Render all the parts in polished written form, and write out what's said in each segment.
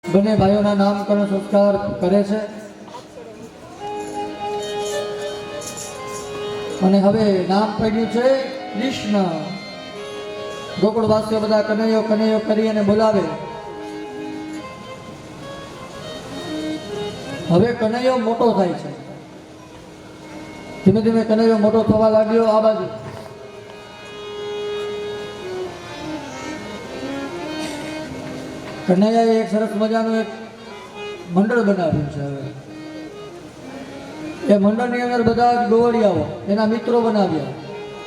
બંને ભાઈઓના નામકરણ સંસ્કાર કરે છે અને હવે નામ પડ્યું છે કૃષ્ણ. ગોકુળવાસીઓ બધા કનૈયો કનૈયો કરી અને બોલાવે. હવે કનૈયો મોટો થાય છે. ધીમે ધીમે કનૈયો મોટો થવા લાગ્યો. આ બાજુ કનૈયાએ એક સરસ મજાનું એક મંડળ બનાવ્યું છે. હવે એ મંડળની અંદર બધા જ ગોવડિયાઓ એના મિત્રો બનાવ્યા.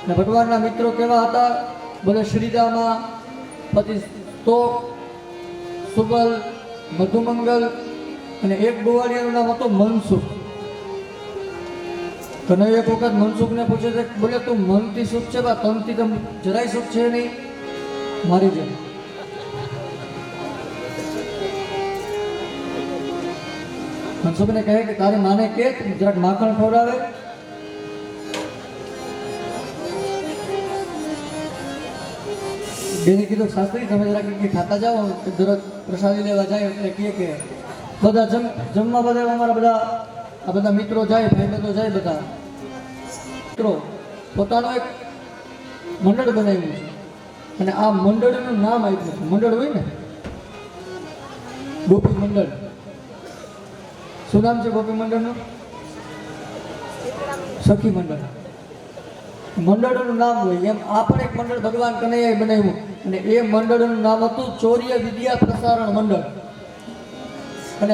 અને ભગવાનના મિત્રો કેવા હતા? બોલે શ્રીદામા, પછી સ્તોક, સુબલ, મધુમંગલ અને એક ગોવાળિયાનું નામ હતું મનસુખ. કનૈયો એક વખત મનસુખને પૂછે છે, બોલે તું મનથી સુખ છે બા, તનથી તો જરાય સુખ છે નહીં મારી જેમ. મનસુખને કહે કે તારી માને કે જરાક માખણ ખવડાવે. બેને કીધું શાસ્ત્રી તમે જરાક ખાતા જાઓ, દરરોજ પ્રસાદી લેવા જાય એટલે કહે કે બધા જમવા બધા અમારા બધા આ બધા મિત્રો જાય, ભાઈબંધો જાય, બધા મિત્રો પોતાનું એક મંડળ બનાવ્યું છે અને આ મંડળનું નામ આપ્યું છે. મંડળ હોય ને ગોપી મંડળ. શું નામ છે ગોપી મંડળનું? સખી મંડળ. મંડળનું નામ હોય એમ આ પણ એક મંડળ ભગવાન કનૈયાએ બનાવ્યું અને એ મંડળનું નામ હતું ચોર્ય વિદ્યા પ્રસારણ મંડળ. અને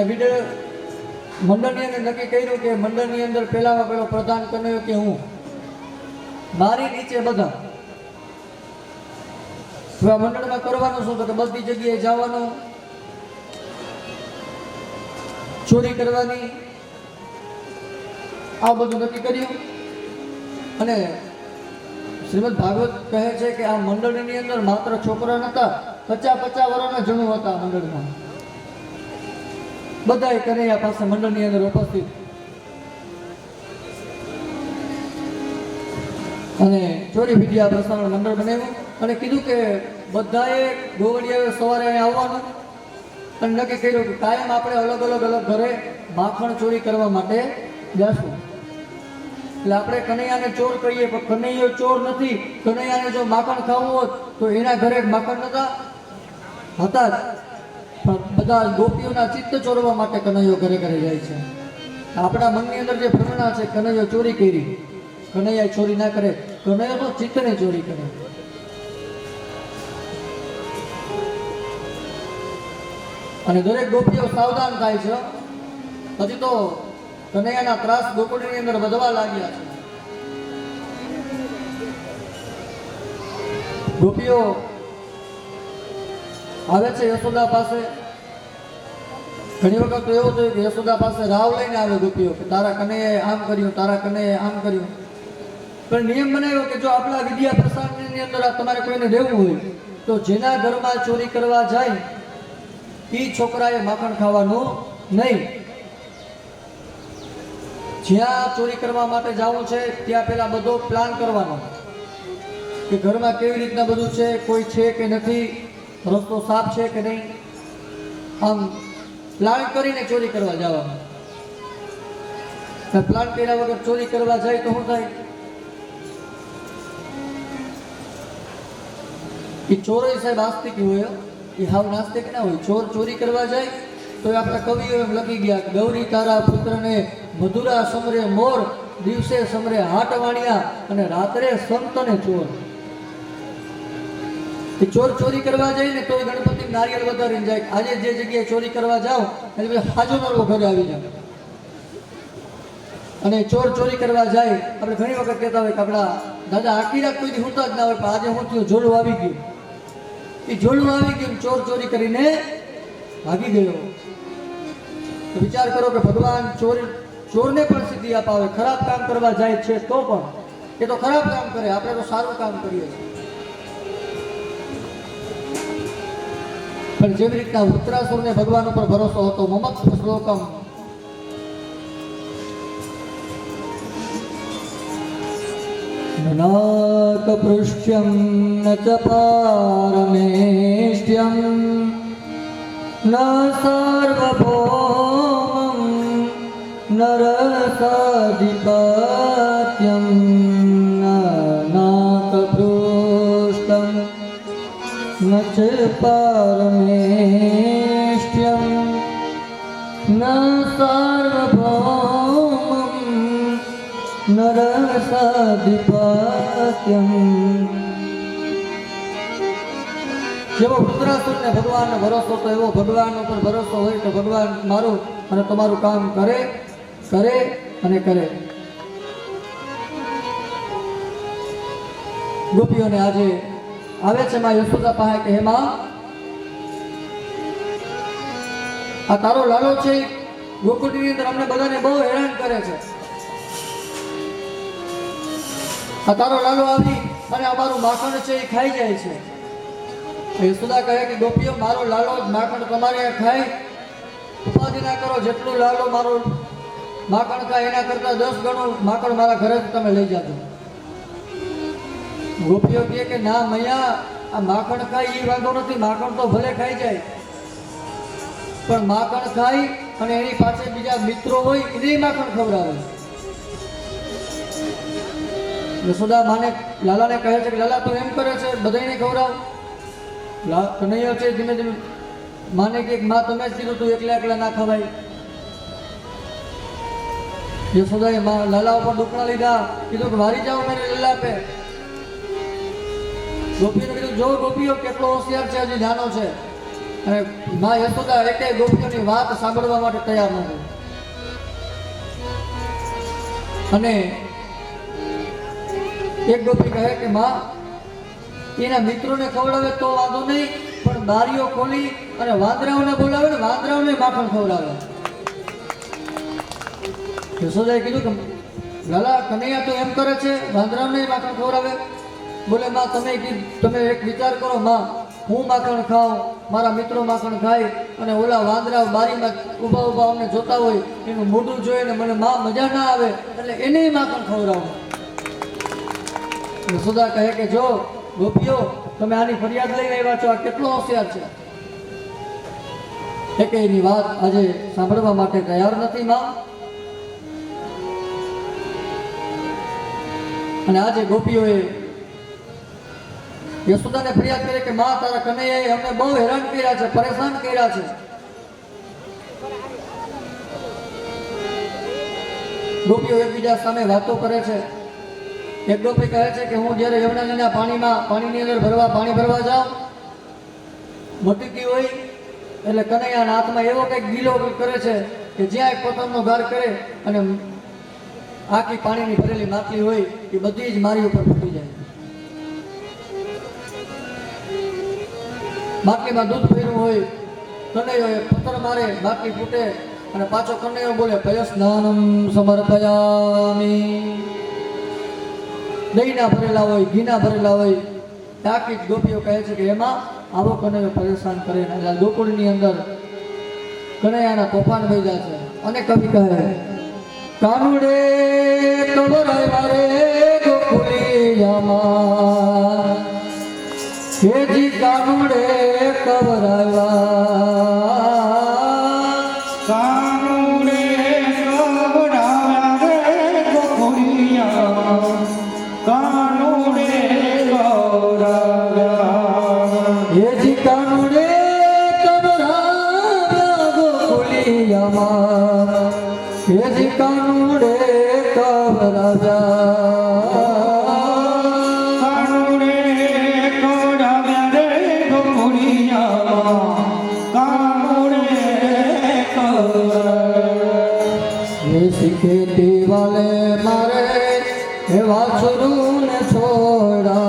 મંડળની અંદર નક્કી કર્યું કે મંડળની અંદર પહેલામાં પેલો પ્રધાન કનૈયો કે હું, મારી નીચે બધા. આ મંડળમાં કરવાનું શું? તો કે બધી જગ્યાએ જવાનું, ચોરી કરવાની, આ બધું નક્કી કર્યું. અને શ્રીમદ ભાગવત કહે છે કે આ મંડળની અંદર માત્ર છોકરા નતા, 50-50 વર્ષના જણો હતા મંડળમાં. બધા કનૈયા પાસે મંડળની અંદર ઉપસ્થિત. અને ચોરી વિદ્યા પ્રસારણ મંડળ બનાવ્યું અને કીધું કે બધાએ ગોવડિયાએ સવારે અહીંયા આવવાનું અને નક્કી કર્યું કે કાયમ આપણે અલગ અલગ ઘરે માખણ ચોરી કરવા માટે જશું. એટલે આપણે કનૈયાને ચોર કહીએ પણ કનૈયો ચોર નથી. કનૈયાને જો માખણ ખાવું હોત તો એના ઘરે માખણ નતા હતા જ, પણ બધા ગોપીઓના ચિત્ત ચોરવા માટે કનૈયો ઘરે ઘરે જાય છે. આપણા મનની અંદર જે ભ્રમણા છે, કનૈયો ચોરી કરી, કનૈયા ચોરી ના કરે, કનૈયો તો ચિત્તને ચોરી કરે. અને દરેક ગોપીઓ સાવધાન થાય છે. હજી તો કનૈયાના ત્રાસ ગોકુળની અંદર વધવા લાગ્યા છે. ગોપીઓ આવે છે યશોદા પાસે. ઘણી વખત તો એવું થયું કે યશોદા પાસે રાવ લઈને આવે ગોપીઓ કે તારા કનૈયાએ આમ કર્યું, તારા કનૈયાએ આમ કર્યું. પણ નિયમ બનાવ્યો કે જો આપણા વિદ્યા પ્રસારની અંદર તમારે કોઈને રહેવું હોય તો જેના ઘરમાં ચોરી કરવા જાય એ છોકરાએ માખણ ખાવાનું નહીં. જ્યાં ચોરી કરવા માટે જવું છે ત્યાં પહેલા બધો પ્લાન કરવાનો કે ઘરમાં કેવી રીતના બધું છે, કોઈ છે કે નથી, રસ્તો સાફ છે કે નહીં. આમ પ્લાન કરીને ચોરી કરવા જવાનું. પ્લાન કર્યા વગર ચોરી કરવા જાય તો શું થાય? એ ચોરો સાહેબ આસ્તિક હોય, એ હાવ નાસ્તિક ના હોય. ચોર ચોરી કરવા જાય તો આપણા કવિઓ એમ લખી ગયા, ગૌરી તારા પુત્રને મધુરા સમરે મોર, દિવસે સમરે હાટ વાણિયા અને રાત્રે સંતને ચોર. એ ચોર ચોરી કરવા જાય ને તો ગણપતિ નારિયેળ વધારીને જાય. આજે જે જગ્યાએ ચોરી કરવા જાઓ એટલે હાજો નરવો ઘરે આવી જાય. અને ચોર ચોરી કરવા જાય, આપણે ઘણી વખત કહેતા હોય કે આપણા દાદા આખી રાત કોઈથી હોતા જ ના હોય, પણ આજે હું થયું જોડું આવી ગયું. એ જોડું આવી ગયું, ચોર ચોરી કરીને ભાગી ગયો. તો વિચાર કરો કે ભગવાન ચોરને પણ સિદ્ધિ અપાવે. ખરાબ કામ કરવા જાય છે તો પણ એ તો ખરાબ કામ કરે, આપણે તો સારું કામ કરીએ છીએ. પણ જેવી રીતના વૃત્રાસુરને ભગવાન ઉપર ભરોસો હતો, મમત્વ શ્લોકમ નાકપૃષ્ઠ્યમ ન ચ પારમેષ્ટ્યમ ન સર્વભૌમં નરસાધિપત્યં ન નાકપૃષ્ટં ન ચ પરમેષ્ઠ્યં ન સર્વભૌમં નરસાધિપત્યં. જેવો વૃત્રાસુરને ભગવાનનો ભરોસો તો એવો ભગવાન ઉપર ભરોસો હોય તો ભગવાન મારું અને તમારું કામ કરે કરે અને કરે. ગોપીઓને આજે આવે છે માં યશોદા પાસે કે હે માં, આ તારો લાલો છે ગોકુળની અંદર અમને બધાને બહુ હેરાન કરે છે. આ તારો લાલો આવી અને અમારું માખણ છે એ ખાઈ જાય છે. યશોદા કહે કે ગોપીઓ, મારો લાલો માખણ તમારે ખાય, ઉપાધિ ના કરો. જેટલું લાલો મારો માખણ ખાય એના કરતા 10 ગણું માખણ મારા ઘરેથી તમે લઈ જાજો. ગોપીઓ કહે કે ના મૈયા, આ માખણ ખાય એ વાંધો નથી, માખણ તો ભલે ખાઈ જાય, પણ માખણ ખાય અને એની પાસે બીજા મિત્રો હોય એને માખણ ખવડાવે. યશોદા માને લાલાને કહે છે કે લાલા તું એમ કરે છે, બધાને ખવડાવ. કનૈયો છે ધીમે ધીમે માને કે માં તમે જ કીધું તું એકલા એકલા ના ખવાય. યશોદાએ લાલા ઉપર દુખણા લીધા, કીધું કે વારી જાઓ મેરે લાલા પે. ગોપીઓને કીધું જો ગોપીઓ કેટલો હોશિયાર છે, હજી નાનો છે. અને માં યશોદા એકેય ગોપીઓની વાત સાંભળવા માટે તૈયાર નથી. અને એક ગોપી કહે કે માં, એના મિત્રોને ખવડાવે તો વાંધો નહીં, પણ બારીઓ ખોલી અને વાંદરાઓને બોલાવે ને વાંદરાઓને માખણ ખવડાવે. યશોદાએ કીધું કે લાલા કનૈયા તો એમ કરે છે, વાંદરાઓને માખણ ખવડાવે. બોલે માં તમે એક વિચાર કરો માં, હું માખણ ખાઉં, મારા મિત્રો માખણ ખાય અને ઓલા વાંદરા બારીમાં ઊભા ઊભા અમને જોતા હોય એનું મોઢું જોઈને મને માં મજા ના આવે એટલે એને માખણ ખવડાવું. યશોદા કહે કે જો ગોપીઓ, તમે આની ફરિયાદ લઈને આવ્યા છો, આ કેટલો હોશિયાર છે. કે એની વાત આજે સાંભળવા માટે તૈયાર નથી માં. અને આજે ગોપીઓએ યશોદાને ફરિયાદ કરી કે માં, તારા કનૈયાએ અમને બહુ હેરાન કર્યા છે, પરેશાન કર્યા છે. ગોપીઓ એકબીજા સામે વાતો કરે છે. એક ગોપી કહે છે કે હું જ્યારે યમુનાજીના પાણીની અંદર પાણી ભરવા જાઉં, મટકી હોય એટલે કનૈયાના હાથમાં એવો કંઈક ગીલો કરે છે કે જ્યાં એક પતંગનો ઘાર કરે અને આખી પાણીની ભરેલી માટલી હોય એ બધી જ મારી ઉપર ફૂટી જાય. માટલીમાં દૂધ ભર્યું હોય, કનૈયો પથ્થર મારે, માટલી ફૂટે અને પાછો કનૈયો બોલે પયસ્નાનમ સમર્પયામિ. દહીંના ભરેલા હોય, ઘીના ભરેલા હોય. આખી જ ગોપીઓ કહે છે કે એમાં આવો કનૈયો પરેશાન કરે. ગોકુળની અંદર કનૈયાના તોફાન વહ્યા છે. અને કવિ કહે કાનુડે કવરાયા રે ગોકુળિયામાં, હેજી કાનુડે કવરાયા, કાનુડે કવરાયા રે ગોકુળિયામાં, કાનુડે કવરાયા, હેજી કાનુડે કવરાયા ગોકુળિયામાં, હેજી કાનુડે કવરાયા, કાનુડે કવરાયા રે ગોકુળિયામાં, કાનુડે કવરાયા. એ શીખેતી વાલે મારે એ વાછરું ને છોડા,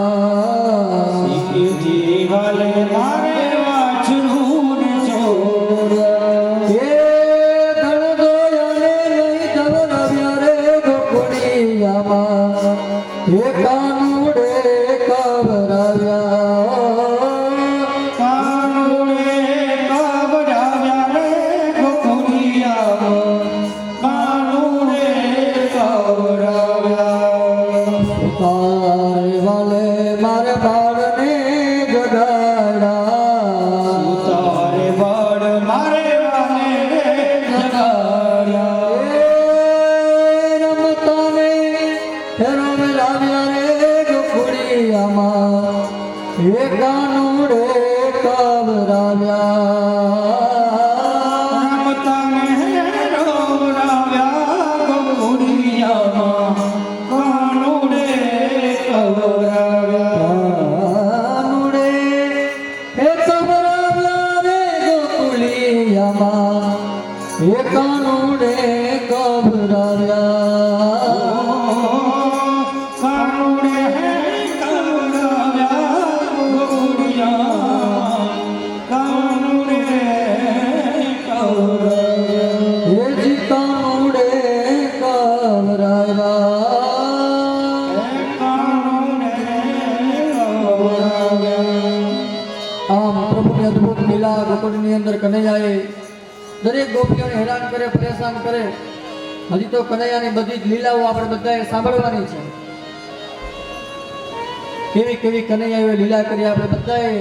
શીખેતી વાલે મારે એ કાનુડે કવરાવ્યા રમતા રોવરાવ્યા ગોળિયામાં કાનુડે કવરાવ્યા કાનુડે હે કવરાવ્યા રે ગોકુળિયામાં એ કાનુડે ગોકુળની અંદર કનૈયાએ દરેક ગોપીઓને હેરાન કરે, પરેશાન કરે. હજી તો કનૈયાની બધી જ લીલાઓ આપણે બધાએ સાંભળવાની છે. કેવી કેવી કનૈયાએ લીલા કરી આપણે બધાએ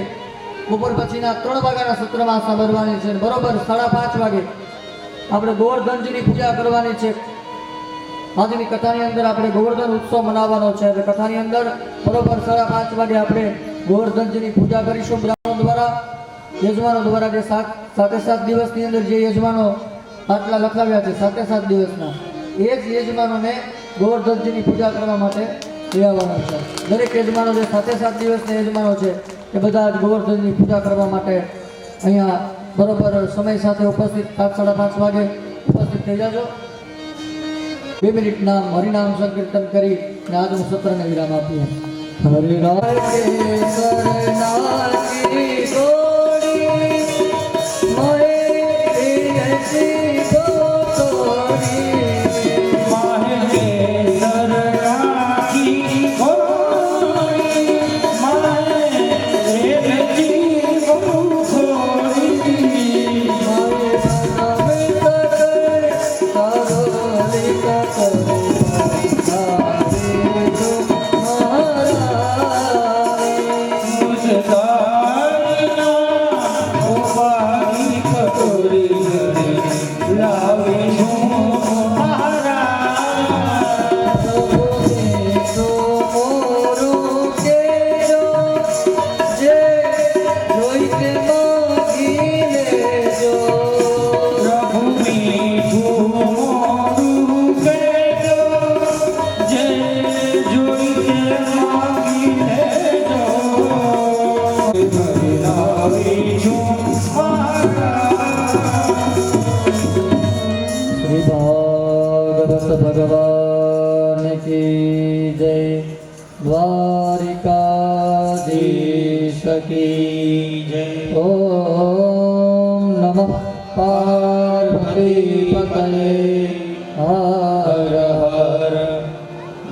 બપોર પછીના 3 વાગ્યાના સત્રમાં સાંભળવાની છે. બરોબર 5:30 વાગે આપણે ગોવર્ધનજીની પૂજા કરવાની છે. આજની કથાની અંદર આપણે ગોવર્ધન ઉત્સવ મનાવવાનો છે. એટલે કથાની અંદર બરોબર 5:30 વાગે આપણે ગોવર્ધનજીની પૂજા કરીશું. બ્રાહ્મણો દ્વારા, યજમાનો દ્વારા જે 7 દિવસની અંદર જે યજમાનો આટલા લખાવ્યા છે 7 દિવસના, એ જ યજમાનોને ગોવર્ધનજીની પૂજા કરવા માટે લેવાના છે. દરેક યજમાનો જે 7 દિવસના યજમાનો છે એ બધા જ ગોવર્ધનની પૂજા કરવા માટે અહીંયા બરોબર સમય સાથે ઉપસ્થિત 5:30 વાગે ઉપસ્થિત થઈ જાજો. 2 મિનિટના હરિનામ સંકીર્તન કરી અને આજનું સત્રને વિરામ આપીએ. હરિનામ ભગવાન કી જય. દ્વારિકાધીશ કી જય. ઓમ નમઃ પાર્વતી પતયે હર હર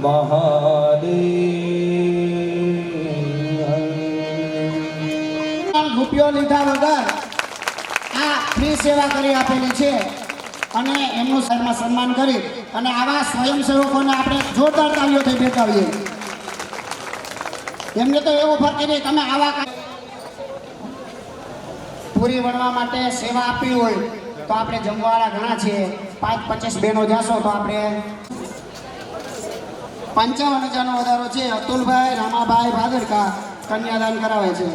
મહાદેવ. રૂપિયો લીધા વગર આ ફ્રી સેવા કરી આપેલી છે અને એમનું સન્માન સન્માન કરી અને આવા સ્વયંસેવકોને આપણે જોરદાર તાળીઓથી બેઠાવીએ. એમને તો એવો ફરક નહીં, તમે આવા પૂરી વણવા માટે સેવા આપી હોય તો આપણે જમવાવાળા ઘણા છે, 5-25 બહેનો જાશો તો આપણે 55,000નો વધારો છે. અતુલભાઈ રામાભાઈ ભાદરકા કન્યાદાન કરાવે છે.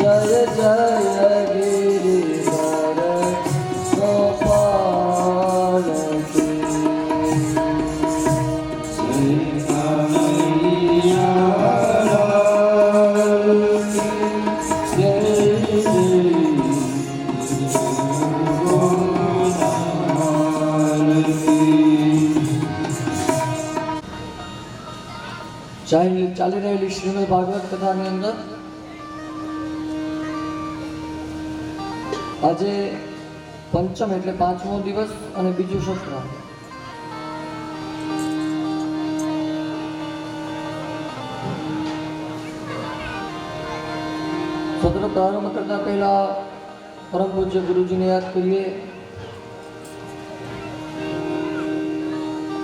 જય જય ગિરિધર ગોપાલ ચાલી રહેલી શ્રીમદ ભાગવત કથાની અંદર આજે પંચમ એટલે 5મો દિવસ અને બીજું સત્ર. સત્ર પ્રારંભ કરતા પહેલા પરમ પૂજ્ય ગુરુજીને યાદ કરીએ,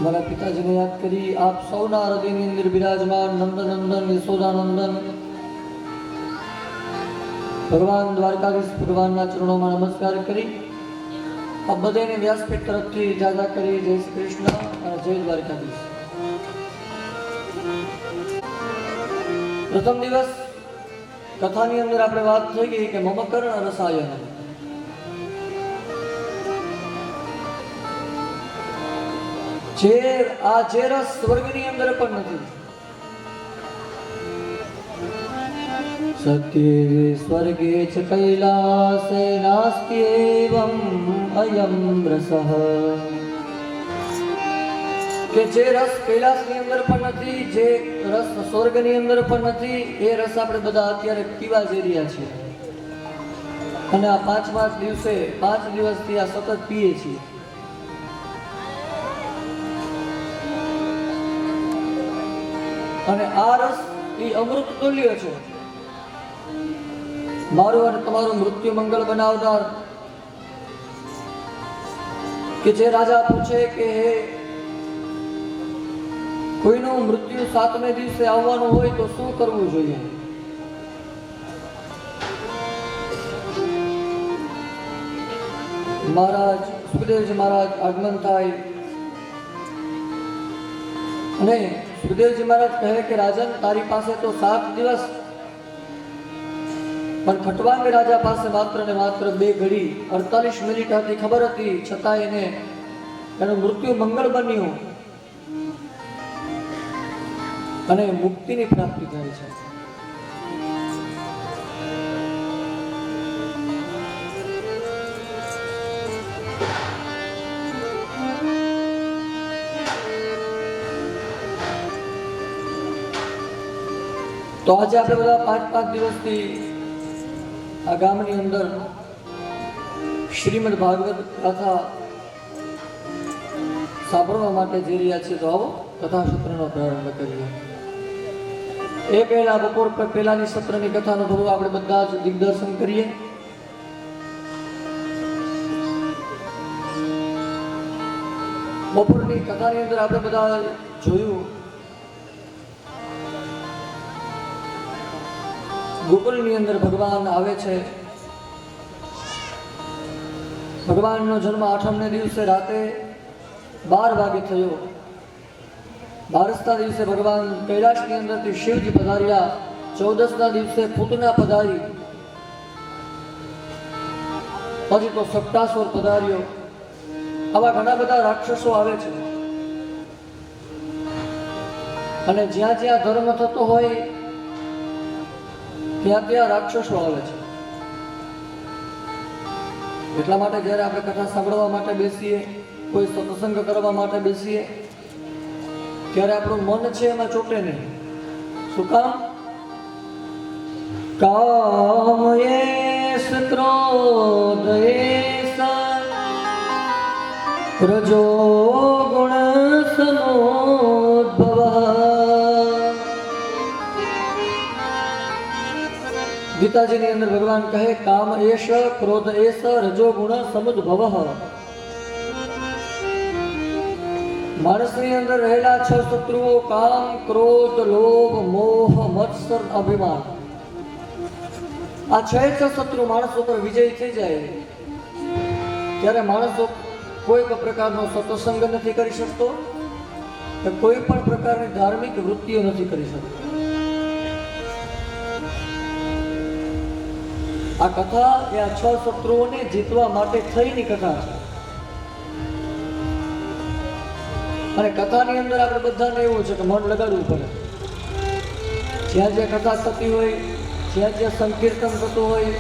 મારા પિતાજીને યાદ કરી. આપ સૌના હૃદયની અંદર બિરાજમાન નંદનંદન યશોદાનંદન ભગવાન દ્વારકાધીશ ભગવાનના ચરણોમાં નમસ્કાર કરી આપ બધાને વ્યાસપીઠ તરફથી જાજા કરી. જય શ્રી કૃષ્ણ અને જય દ્વારકાધીશ. પ્રથમ દિવસ કથાની અંદર આપણે વાત થઈ ગઈ કે મમકર્ણ રસાયન, જે રસ સ્વર્ગની અંદર પણ નથી. સત્યે સ્વર્ગે ચ કૈલાસે નાસ્ત્યેવં અયં રસઃ, કે જે રસ કૈલાસની અંદર પણ નથી, જે રસ સ્વર્ગની અંદર પણ નથી, એ રસ આપણે બધા અત્યારે પીવા જઈ રહ્યા છીએ. અને આ 5 દિવસથી આ સતત પીએ છીએ. અને આ રસ એ અમૃત તુલ્ય છે. મારું અને તમારું મૃત્યુ મંગળ બનાવનાર, કે જે રાજા પૂછે કે હે કોઈનું મૃત્યુ 7મે દિવસે આવવાનું હોય તો શું કરવું જોઈએ? મહારાજ સુખદેવજી મહારાજ આગમન થાય અને સુખદેવજી મહારાજ કહે કે રાજન, તારી પાસે તો 7 દિવસ, પણ ખટવાંગ રાજા પાસે માત્ર ને માત્ર 2 ઘડી 48 મિનિટ હતી, ખબર હતી, છતાં એનું મૃત્યુ મંગળ બન્યું અને મુક્તિની પ્રાપ્તિ થાય છે. તો આજે આપણે બધા 5 દિવસથી આ ગામની અંદર શ્રીમદ ભાગવત કથા સાંભળવા માટે જઈ રહ્યા છીએ. તો આવો કથા સત્રનો પ્રારંભ કરીએ. એ પહેલા બપોર પહેલાની સત્રની કથાનું થોડું આપણે બધા જ દિગ્દર્શન કરીએ. બપોરની કથાની અંદર આપણે બધા જોયું ગોકુળની અંદર ભગવાન આવે છે. ભગવાનનો જન્મ 8મને દિવસે રાતે 12 વાગે થયો. 12ના દિવસે ભગવાન કૈલાસની અંદરથી શિવજી પધાર્યા. 14ના દિવસે પૂતના પધારી. પછી તો સપ્તાસુર પધાર્યો. આવા ઘણા બધા રાક્ષસો આવે છે અને જ્યાં જ્યાં ધર્મ થતો હોય ત્યાં રાક્ષસો આવે છે. એટલા માટે જ્યારે આપણે કથા સાંભળવા માટે બેસીએ, કોઈ સત્સંગ કરવા માટે બેસીએ, ત્યારે આપણું મન છે એમાં ચોટે નહીં. શું કામ? કામ એસ ક્રોધ એસ રજો ગુણ સમોદ્ભવ. ગીતાજીની અંદર ભગવાન કહે કામ એશ ક્રોધ એશ રજો ગુણ સમુદ્ભવ. માણસની અંદર રહેલા 6 શત્રુઓ કામ, ક્રોધ, લોભ, મોહ, મત્સર, અભિમાન. આ 6 શત્રુ માણસ ઉપર વિજય થઈ જાય ત્યારે માણસો કોઈ પણ પ્રકારનો સત્સંગ નથી કરી શકતો, કોઈ પણ પ્રકારની ધાર્મિક વૃત્તિઓ નથી કરી શકતો. આ કથા એ આ 6 શત્રુઓને જીતવા માટે થઈની કથા છે. અને કથાની અંદર આપણે બધાને એવું છે કે મન લગાડવું પડે. જ્યાં જ્યાં કથા થતી હોય, જ્યાં જ્યાં સંકીર્તન થતું હોય,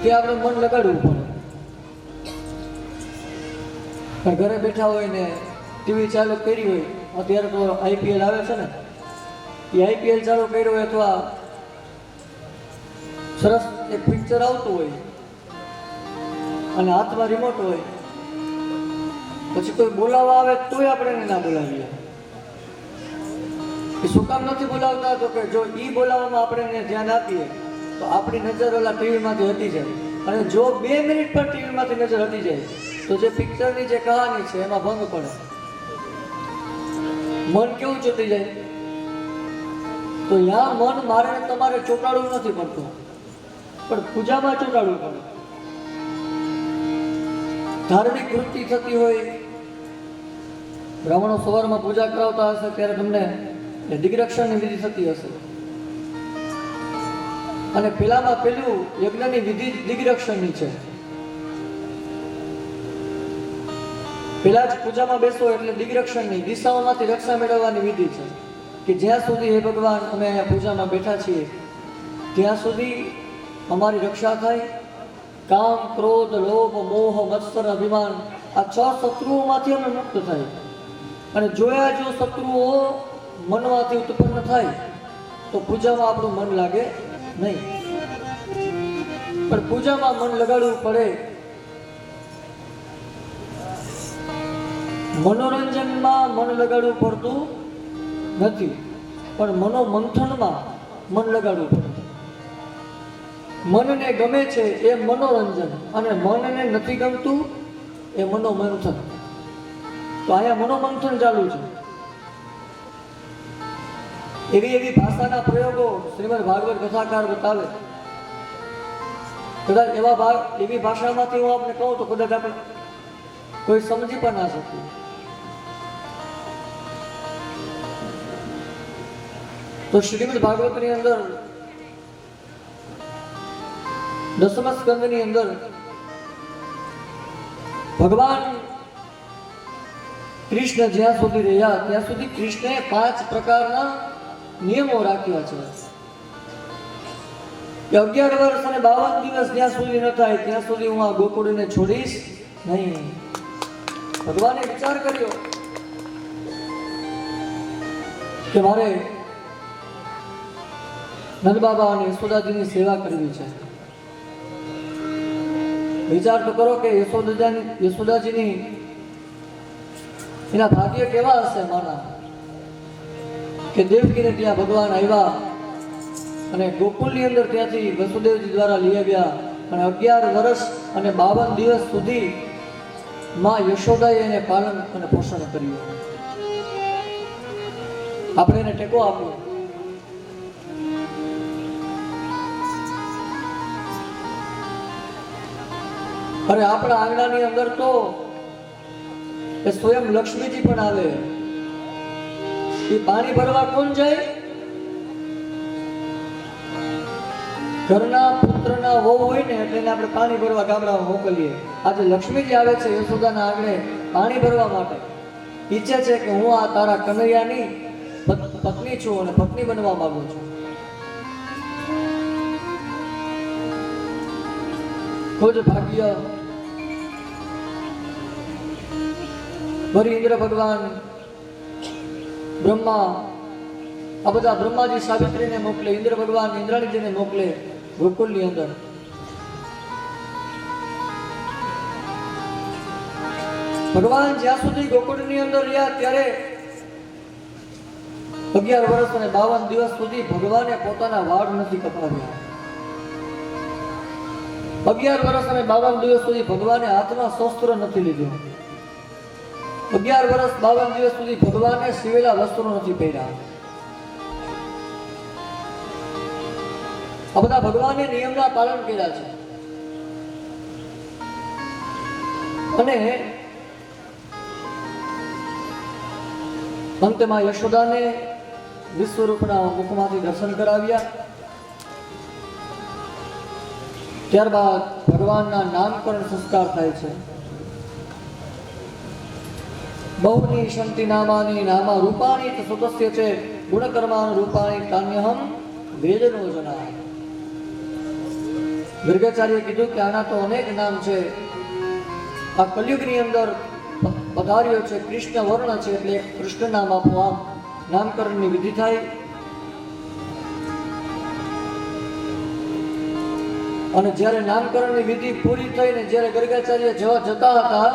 ત્યાં આપણે મન લગાડવું પડે. પણ ઘરે બેઠા હોય ને ટીવી ચાલુ કરી હોય, અત્યારે તો IPL આવે છે ને, એ IPL ચાલુ કર્યું હોય અથવા સરસ એક પિક્ચર આવતું હોય અને હાથમાં રિમોટ હોય, પછી કોઈ બોલાવવા આવે તોય આપણે એને ના બોલાવીએ. એ શું કામ નથી બોલાવતા? તો કે જો એ બોલાવવામાં આપણે એને ધ્યાન આપીએ તો આપણી નજર ઓલા ટીવીમાંથી હટી જાય. અને જો 2 મિનિટ પણ ટીવીમાંથી નજર હટી જાય તો જે પિક્ચરની જે કહાની છે એમાં ભંગ પડે. મન કેવું ચોટી જાય? તો યા મન મારે ને તમારે ચોંટાડવું નથી પડતું, પણ પૂજામાં ચોંટાડવું પડે. ધાર્મિક વૃત્તિ થતી હોય, બ્રાહ્મણો સવારમાં પૂજા કરાવતા હશે ત્યારે તમને દિગ્રક્ષણની વિધિ થતી હશે, અને પેલામાં પેલું યજ્ઞની વિધિ દિગ્રક્ષણની છે. પેલા જ પૂજામાં બેસો એટલે દિગ્રક્ષણની દિશાઓમાંથી રક્ષા મેળવવાની વિધિ છે કે જ્યાં સુધી હે ભગવાન અમે અહીંયા પૂજામાં બેઠા છીએ ત્યાં સુધી અમારી રક્ષા થાય. કામ, ક્રોધ, લોભ, મોહ, મત્સર, અભિમાન આ 6 શત્રુઓમાંથી અમે મુક્ત થાય. અને જોયા જો શત્રુઓ મનમાંથી ઉત્પન્ન થાય તો પૂજામાં આપણું મન લાગે નહીં. પણ પૂજામાં મન લગાડવું પડે. મનોરંજનમાં મન લગાડવું પડતું નથી, પણ મનોમંથનમાં મન લગાડવું પડે. મનને ગમે છે એ મનોરંજન, અને મનને નથી ગમતું એ મનોમંથન. તો અહીંયા મનોમંથન ચાલુ છે. એવી ભાષાના પ્રયોગો શ્રીમદ ભાગવત કથાકાર બતાવે. કદાચ એવી ભાષામાંથી હું આપને કહું તો કદાચ આપણે કોઈ સમજી પણ ના શકીએ. તો શ્રીમદ ભાગવતની અંદર 10મા સ્કંદની અંદર ભગવાન કૃષ્ણ જ્યાં સુધી રહ્યા ત્યાં સુધી કૃષ્ણએ 5 પ્રકારના નિયમો રાખ્યા છે કે 11 વર્ષ અને 52 દિવસ જ્યાં સુધી ન થાય ત્યાં સુધી હું આ ગોકુળને છોડીશ નહીં. ભગવાને વિચાર કર્યો કે મારે નંદબાબા અને યશોદાજીની સેવા કરવી છે. વિચાર તો કરો કે યશોદાજીની એના ભાગ્ય કેવા હશે માના કે દેવકીને ત્યાં ભગવાન આવ્યા અને ગોકુળની અંદર ત્યાંથી વસુદેવજી દ્વારા લઈ આવ્યા અને 11 વર્ષ અને 52 દિવસ સુધી માં યશોદાએ એને પાલન અને પોષણ કર્યું. આપણે એને ટેકો આપ્યો. અને આપણા આંગણાની અંદર તો એ સ્વયં લક્ષ્મીજી પણ આવે. એ પાણી ભરવા કોણ જાય? ઘરના પુત્રના વહુ હોય ને એટલે એને આપણે પાણી ભરવા ગામડામાં મોકલીએ. આજે લક્ષ્મીજી આવે છે યશોદાના આંગણે પાણી ભરવા માટે. ઈચ્છે છે કે હું આ તારા કનૈયાની પત્ની છું અને પત્ની બનવા માંગુ છું. ખુદ ભાગ્ય વરી ઇન્દ્ર ભગવાન, બ્રહ્મા, આ બધા બ્રહ્માજી સાવિત્રીને મોકલે, ઇન્દ્ર ભગવાન ઇન્દ્રાણીજીને મોકલે ગોકુળની અંદર. ભગવાન જ્યાં સુધી ગોકુળની અંદર રહ્યા ત્યારે 11 વર્ષ અને 52 દિવસ સુધી ભગવાને પોતાના વાળ નથી કપાવ્યા. 11 વર્ષ અને 52 દિવસ સુધી ભગવાને હાથમાં શસ્ત્ર નથી લીધું. 11 વર્ષ 52 દિવસ સુધી ભગવાને સીવેલા વસ્ત્રો નથી પહેર્યા. આ બધા ભગવાને નિયમના પાલન કર્યા છે. અને અંતમાં યશોદાને વિશ્વરૂપના મુખમાંથી દર્શન કરાવ્યા. ત્યારબાદ ભગવાનના નામકરણ સંસ્કાર થાય છે. બહુની શાંતિ નામાની નામા રૂપાણી સુતસ્ય છે ગુણકર્માનું રૂપાણી તાન્યહમ વેદનો જના. ગર્ગાચાર્યએ કીધું કે આના તો અનેક નામ છે. આ કલયુગની અંદર પધાર્યો છે, કૃષ્ણ વર્ણ છે એટલે કૃષ્ણ નામ આપો. આમ નામકરણની વિધિ થાય. અને જ્યારે નામકરણની વિધિ પૂરી થઈને જ્યારે ગર્ગાચાર્ય જતા હતા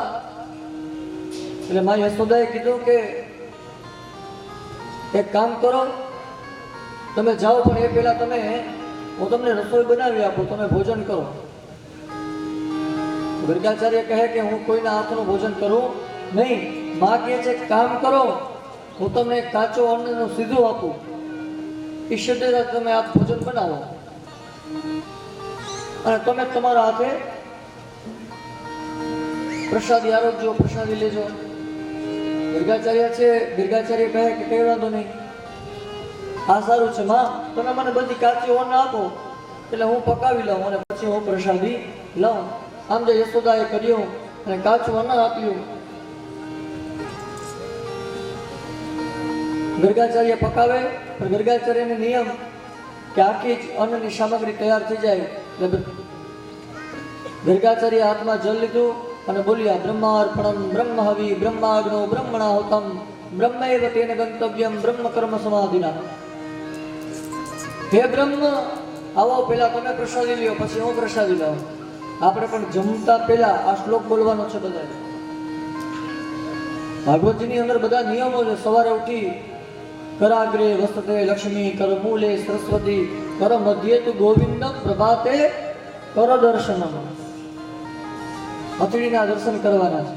એટલે મારી યશોદાએ કીધું કે એક કામ કરો, તમે જાઓ પણ એ પહેલા હું તમને રસોઈ બનાવી આપું, તમે ભોજન કરો. ગર્ગાચાર્ય કહે કે હું કોઈના હાથનું ભોજન કરું નહીં. માં કહે છે કામ કરો, હું તમને કાચો અન્નનું સીધું આપું, ઈશ્વર તમે આ ભોજન બનાવો અને તમે તમારા હાથે પ્રસાદી આરોગજો, પ્રસાદી લેજો. ગર્ગાચાર્ય કહે કે કઈ વાંધો નહીં, આ સારું છે માં, તમે મને બધી કાચી અન્ન આપો એટલે હું પકાવી લઉં અને પછી હું પ્રસાદી લઉં. આમ જે યશોદાએ કર્યું અને કાચું અન્ન આપ્યું. ગર્ગાચાર્ય પકાવે પણ ગર્ગાચાર્યનો નિયમ કે આખી જ અન્નની સામગ્રી તૈયાર થઈ જાય એટલે ગર્ગાચાર્ય હાથમાં જલ લીધું અને બોલ્યા બ્રહ્માર્પણમ બ્રહ્મ હવિ બ્રહ્માગ્નો બ્રહ્મણાહુતમ બ્રહ્મૈવ તેન ગંતવ્યમ બ્રહ્મ કર્મ સમાધિના. હે બ્રહ્મ, આવો પહેલા તમે પ્રસાદી લ્યો પછી હું પ્રસાદી લઉં. આપણે પણ જમતા પહેલા આ શ્લોક બોલવાનો છે. બધા ભાગવતજીની અંદર બધા નિયમો છે. સવારે ઉઠી કરાગ્રે વસતે લક્ષ્મી, કર મૂલે સરસ્વતી, કર મધ્યે તુ ગોવિંદમ, પ્રભાતે કર દર્શનમ. હથડીના દર્શન કરવાના છે.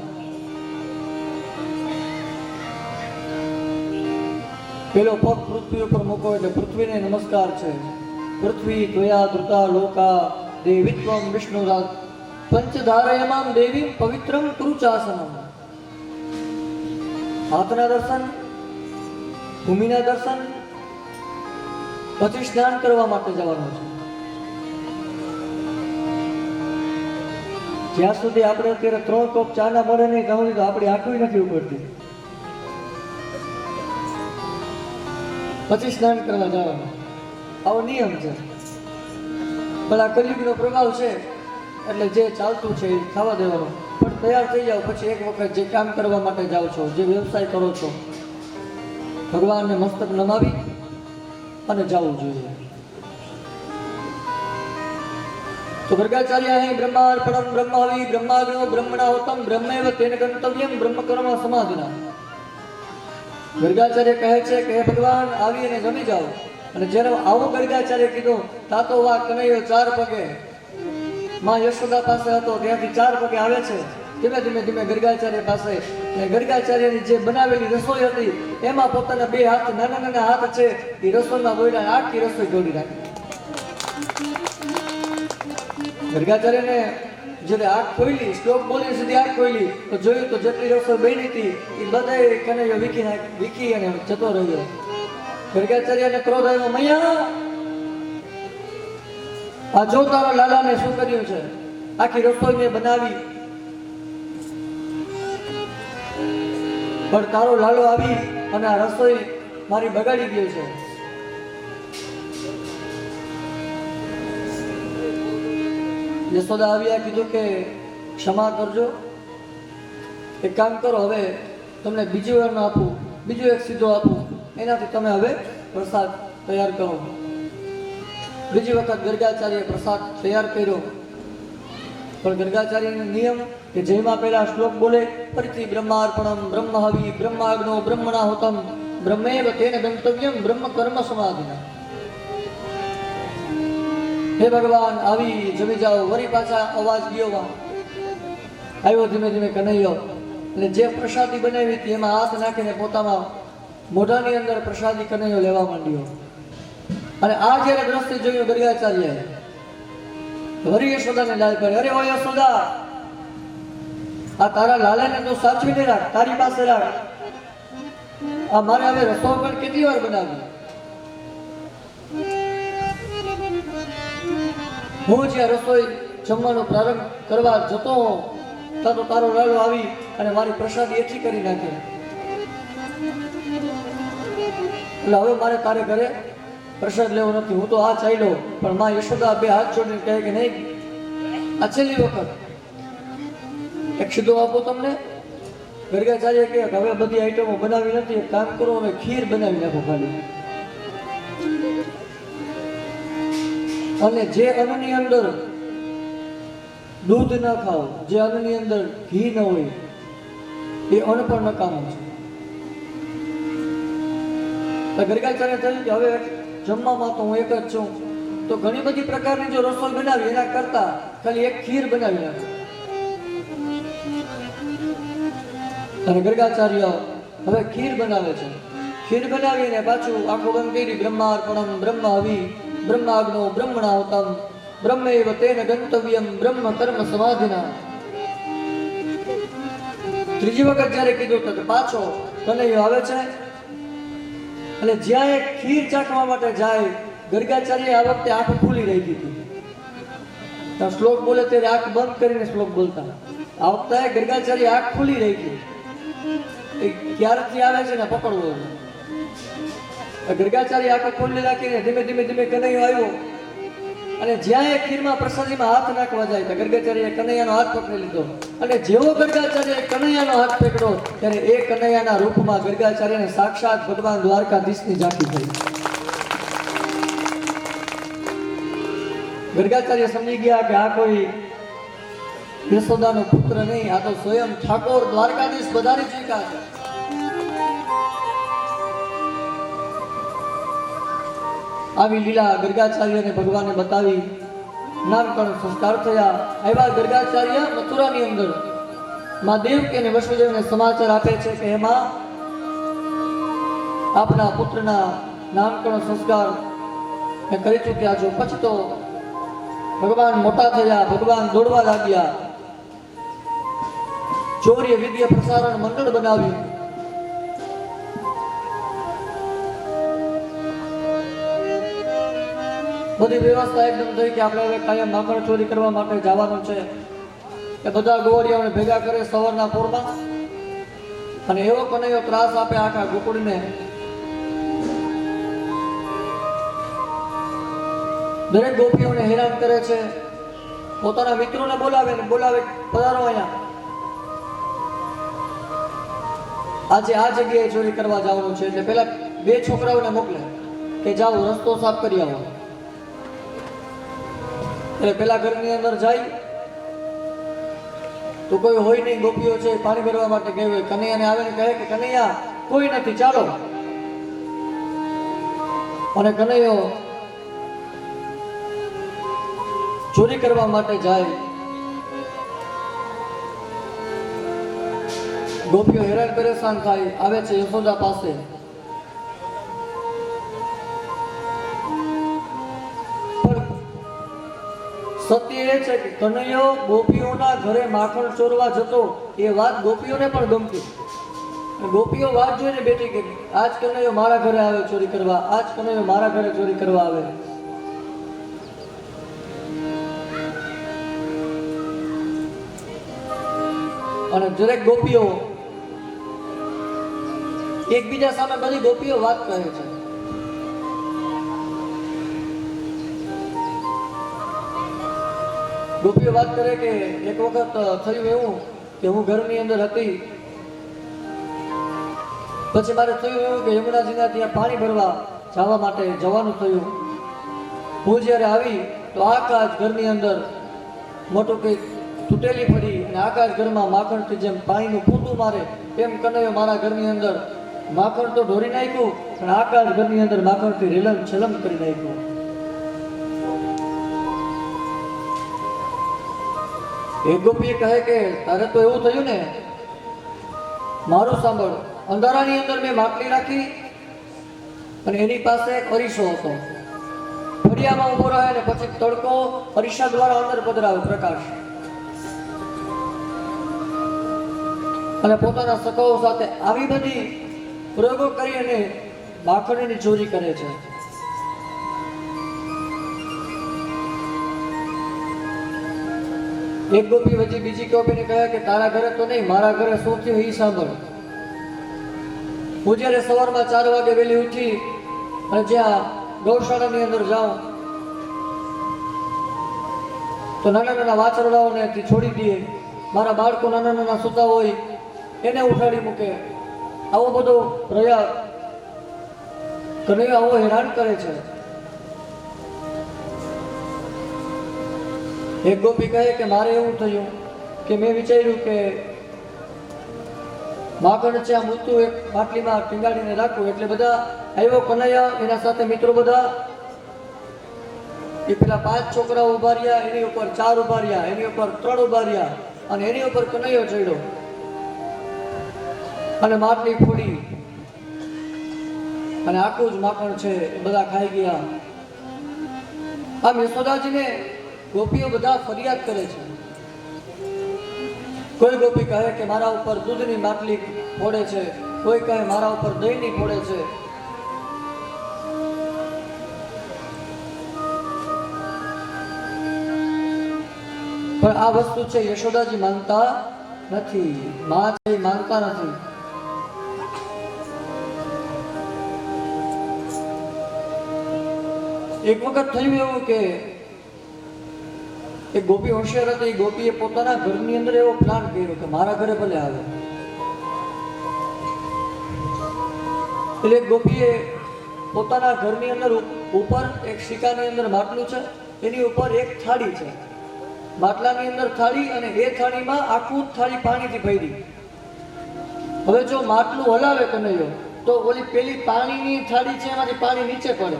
પેલો પગ પૃથ્વી ઉપર મૂકો એટલે પૃથ્વીને નમસ્કાર છે. પૃથ્વી ત્વયા ધૃતા લોકા દેવીત્વમ વિષ્ણુરાજ પંચધારયમામ દેવી પવિત્રમ કુરુચાસનમ. હાથના દર્શન, ભૂમિના દર્શન, પછી સ્નાન કરવા માટે જવાનું છે. જ્યાં સુધી આપણે અત્યારે 3 કપ ચાના મળે નહીં ત્યાં સુધી તો આપણી આંખો નથી ઉપડતી. પછી સ્નાન કરવા જવાનું, આવો નિયમ છે. પણ આ કલયુગનો પ્રભાવ છે એટલે જે ચાલતું છે એ ખાવા દેવાનું. પણ તૈયાર થઈ જાઓ પછી એક વખત જે કામ કરવા માટે જાઓ છો, જે વ્યવસાય કરો છો, ભગવાનને મસ્તક નમાવી અને જવું જોઈએ. તો ગર્ગાચાર્ય અહીં બ્રહ્માર્પણમ બ્રહ્મ હવિ બ્રહ્માગ્નો બ્રહ્મણાહુતમ બ્રહ્મૈવ તેન ગંતવ્યમ બ્રહ્મ કર્મ સમાધિના. ગર્ગાચાર્ય કહે છે કે હે ભગવાન, આવી અને જમી જાઓ. અને જ્યારે આવું ગર્ગાચાર્ય કીધું તાતો વા કનૈયો 4 પગે માં યશોદા પાસે હતો, ત્યાંથી 4 પગે આવે છે ધીમે ગર્ગાચાર્ય પાસે. ગર્ગાચાર્યની જે બનાવેલી રસોઈ હતી એમાં પોતાના 2 હાથ, નાના હાથ છે, એ રસોઈમાં બોલ્યા આખી રસોઈ ઢોળી રાખી. ગર્ગાચાર્યને જ્યારે આંખ ખોલી, શ્લોક બોલી સુધી આંખ ખોલી તો જોયું તો જેટલી રસોઈ બની હતી એ બધાય કનૈયો વીખી અને જતો રહ્યો. ગર્ગાચાર્યને ક્રોધ આવ્યો, મૈયા આ જો તારા લાલાને શું કર્યું છે, આખી રસોઈ મેં બનાવી પણ તારો લાલો આવી અને આ રસોઈ મારી બગાડી ગયો છે. યશોદા આવ્યા, કીધું કે ક્ષમા કરજો, એક કામ કરો, હવે તમને બીજું અન્ન આપું, બીજું એક સીધો આપું, એનાથી તમે હવે પ્રસાદ તૈયાર કરો. બીજી વખત ગર્ગાચાર્ય પ્રસાદ તૈયાર કર્યો. પણ ગર્ગાચાર્યનો નિયમ કે જેમાં પહેલા શ્લોક બોલે ફરીથી બ્રહ્માર્પણમ બ્રહ્મ હવિ બ્રહ્માગ્નો બ્રહ્મણાહુતમ બ્રહ્મૈવ તેન ગંતવ્યમ બ્રહ્મ કર્મ સમાધિના. હે ભગવાન, આવી જમી જાઓ. વળી પાછા અવાજ ગયો, આવ્યો ધીમે કનૈયો. એટલે જે પ્રસાદી બનાવી હતી એમાં હાથ નાખીને પોતાના મોઢાની અંદર પ્રસાદી કનૈયો લેવા માંડ્યો. અને આ જ્યારે દ્રશ્ય જોયું ગર્ગાચાર્યએ, વરી યશોદાને લાલ કરે, અરે ઓ યશોદા, આ તારા લાલાને તો સાચવીને રાખ, તારી પાસે રાખ. આ મારે હવે રસોઈ પણ કેટલી વાર બનાવી, હું જે રસોઈ જમવાનો પ્રારંભ કરવા જતો ત્યાં તો તારો લાલો આવી અને મારી પ્રસાદી એટલી કરી નાખે, એટલે હવે મારે તારે ઘરે પ્રસાદ લેવો નથી, હું તો આ ચાલ્યો. પણ માં યશોદા બે હાથ જોડીને કહે કે નહીં, આ છેલ્લી વખત એક સીધો આપો તમને. ગરગાચાર્ય કહે કે હવે બધી આઈટમો બનાવી નથી, એક કામ કરો, હવે ખીર બનાવી નાખો ખાલી. અને જે અન્નની અંદર દૂધ ના ખાઓ, જે અન્નની અંદર ઘી ન હોય, એ અન્ન પણ નકામું છે. તો ગરગાચાર્ય થયું કે હવે જમવામાં તો હું એક જ છું, તો ઘણી બધી પ્રકારની જો રસોઈ બનાવી એના કરતા ખાલી એક ખીર બનાવી નાખો. અને ગરગાચાર્ય હવે ખીર બનાવે છે. ખીર બનાવીને પાછું આખું બંધ કરી, બ્રહ્માર્પણમ બ્રહ્મ હવિ બ્રહ્માગ્નો બ્રહ્મણાવતમ બ્રહ્મૈવ તેન ગંતવ્યમ બ્રહ્મ કર્મ સમાધિના. ત્રીજી વખત જ્યારે કીધું તો પાછો કનૈયો આવે છે અને જ્યાં એક ખીર ચાખવા માટે જાય, ગરગાચાર્ય આ વખતે આંખ ખુલી રહી હતી. શ્લોક બોલે ત્યારે આંખ બંધ કરીને શ્લોક બોલતા. આ વખતે ગરગાચાર્ય આંખ ખુલી રહી હતી. ક્યારથી આવે છે ને પકડવો. ગરગાચાર્ય આંખ ખોલી રાખીને ધીમે ધીમે ધીમે કનૈયો આવ્યો અને જ્યાં એ ખીરમાં પ્રસાદીમાં હાથ નાખવા જાય તો ગરગાચાર્યએ કનૈયાનો હાથ પકડી લીધો. અને જેવો ગરગાચાર્યએ કનૈયાનો હાથ પકડ્યો ત્યારે એ કનૈયાના રૂપમાં ગરગાચાર્યને સાક્ષાત ભગવાન દ્વારકાધીશની ઝાંખી થઈ. ગરગાચાર્ય સમજી ગયા કે આ કોઈ યશોદાનો પુત્ર નહીં, આ તો સ્વયં ઠાકોર દ્વારકાધીશ પધારી ચૂક્યા છે. આવી લીલા ગરગાચાર્યને ભગવાને બતાવી. નામકરણ સંસ્કાર થયા. આવ્યા ગરગાચાર્ય મથુરાની અંદર. માં દેવકી અને વસુદેવને સમાચાર આપે છે કે એમાં આપના પુત્રના નામકરણ સંસ્કાર કરી ચૂક્યા છો. પછી તો ભગવાન મોટા થયા, ભગવાન દોડવા લાગ્યા. ચોર્ય વિદ્ય પ્રસારણ મંડળ બનાવ્યું. બધી વ્યવસ્થા એકદમ થઈ કે આપણે હવે કાયમ માખણ ચોરી કરવા માટે જવાનું છે. એ બધા ગોવાળિયાઓને ભેગા કરે સવારના પોરમાં અને એવો કનૈયો ત્રાસ આપે આખા ગોકુળને. દરેક ગોપીઓને હેરાન કરે છે. પોતાના મિત્રોને બોલાવે પધારો અહીંયા, આજે આ જગ્યાએ ચોરી કરવા જવાનું છે. એટલે પેલા બે છોકરાઓને મોકલે કે જાઓ રસ્તો સાફ કરી આવો. એટલે પેલા ઘરની અંદર જાય તો કોઈ હોય નહીં, ગોપીઓ છે પાણી ભરવા માટે ગઈ હોય. કનૈયાને આવે ને કહે કે કનૈયા કોઈ નથી, ચાલો. અને કનૈયો ચોરી કરવા માટે જાય. ગોપીઓ હેરાન પરેશાન થાય, આવે છે યશોદા પાસે. સત્ય એ છે કે કનૈયો ગોપીઓના ઘરે માખણ ચોરવા જતો, એ વાત ગોપીઓને પણ ગમતી. ગોપીઓ વાત જોઈને બેઠી કે આજ કનૈયો મારા ઘરે આવે ચોરી કરવા, આજ કનૈયો મારા ઘરે ચોરી કરવા આવે. અને દરેક ગોપીઓ એકબીજા સામે બધી ગોપીઓ વાત કહે છે. ગોપીઓ વાત કરે કે એક વખત થયું એવું કે હું ઘરની અંદર હતી, પછી મારે થયું એવું કે યમુનાજીના ત્યાં પાણી ભરવા જવા માટે જવાનું થયું. હું જ્યારે આવી તો આકાશ ઘરની અંદર મોટું કંઈક તૂટેલી પડી અને આકાશ ઘરમાં માખણથી જેમ પાણીનું પૂતું મારે તેમ કનૈયો મારા ઘરની અંદર માખણ તો ઢોરી નાખ્યું, પણ આકાશ ઘરની અંદર માખણથી રેલમ છલમ કરી નાખ્યું. એક ગોપી કહે કે તારે તો એવું થયું ને, મારું સાંભળ. અંધારાની અંદર મેં માટલી રાખી અને એની પાસે એક અરીસો હતો. ફળિયામાં ઉભો રહે અને પછી તડકો અરીસા દ્વારા અંદર પધરાવે પ્રકાશ. અને પોતાના સખાઓ સાથે આવી બધી પ્રયોગો કરી અને માખણની ચોરી કરે છે. એક ગોપી વચ્ચે બીજી ગોપીને કહે કે તારા ઘરે તો નહીં, મારા ઘરે શું થયું એ સાંભળ. હું જ્યારે સવારમાં 4 વાગે વહેલી ઉઠી અને જ્યાં ગૌશાળાની અંદર જાઉં તો નાના નાના વાછરડાઓને છોડી દઈએ, મારા બાળકો નાના નાના સૂતા હોય એને ઉઠાડી મૂકે. આવો બધો પ્રયાસ કનૈયો આવો હેરાન કરે છે. એક ગોપી કહે કે મારે એવું થયું કે મેં વિચાર્યું કે માખણ છે આ મૂતું એક માટલીમાં ટીંગાડીને રાખવું. એટલે બધા આવ્યો કનૈયા, એના સાથે મિત્રો બધા, એ પેલા 5 છોકરાઓ ઉભા રહ્યા, એની ઉપર 4 ઉભા રહ્યા, એની ઉપર 3 ઉભા રહ્યા અને એની ઉપર કનૈયો ચડ્યો અને માટલી ફોડી અને આખું જ માખણ છે બધા ખાઈ ગયા. આમ યશોદાજીને ગોપીઓ બધા ફરિયાદ કરે છે. કોઈ ગોપી કહે કે મારા ઉપર દૂધની માટલી ફોડે છે, કોઈ કહે મારા ઉપર દહીંની ફોડે છે. પણ આ વસ્તુ છે યશોદાજી માનતા નથી, માં છે એ માનતા નથી. એક વખત થયું એવું કે એક ગોપી હોશિયાર હતી. ગોપીએ પોતાના ઘરની અંદર એવો પ્લાન કર્યો કે મારા ઘરે ભલે આવે. એટલે એક ગોપીએ પોતાના ઘરની અંદર ઉપર એક સિક્કાની અંદર માટલું છે, એની ઉપર એક થાળી છે, માટલાની અંદર થાળી અને એ થાળીમાં આખું થાળી પાણીથી ભરી. હવે જો માટલું હલાવે કનૈયો તો ઓલી પેલી પાણીની થાળી છે એમાંથી પાણી નીચે પડે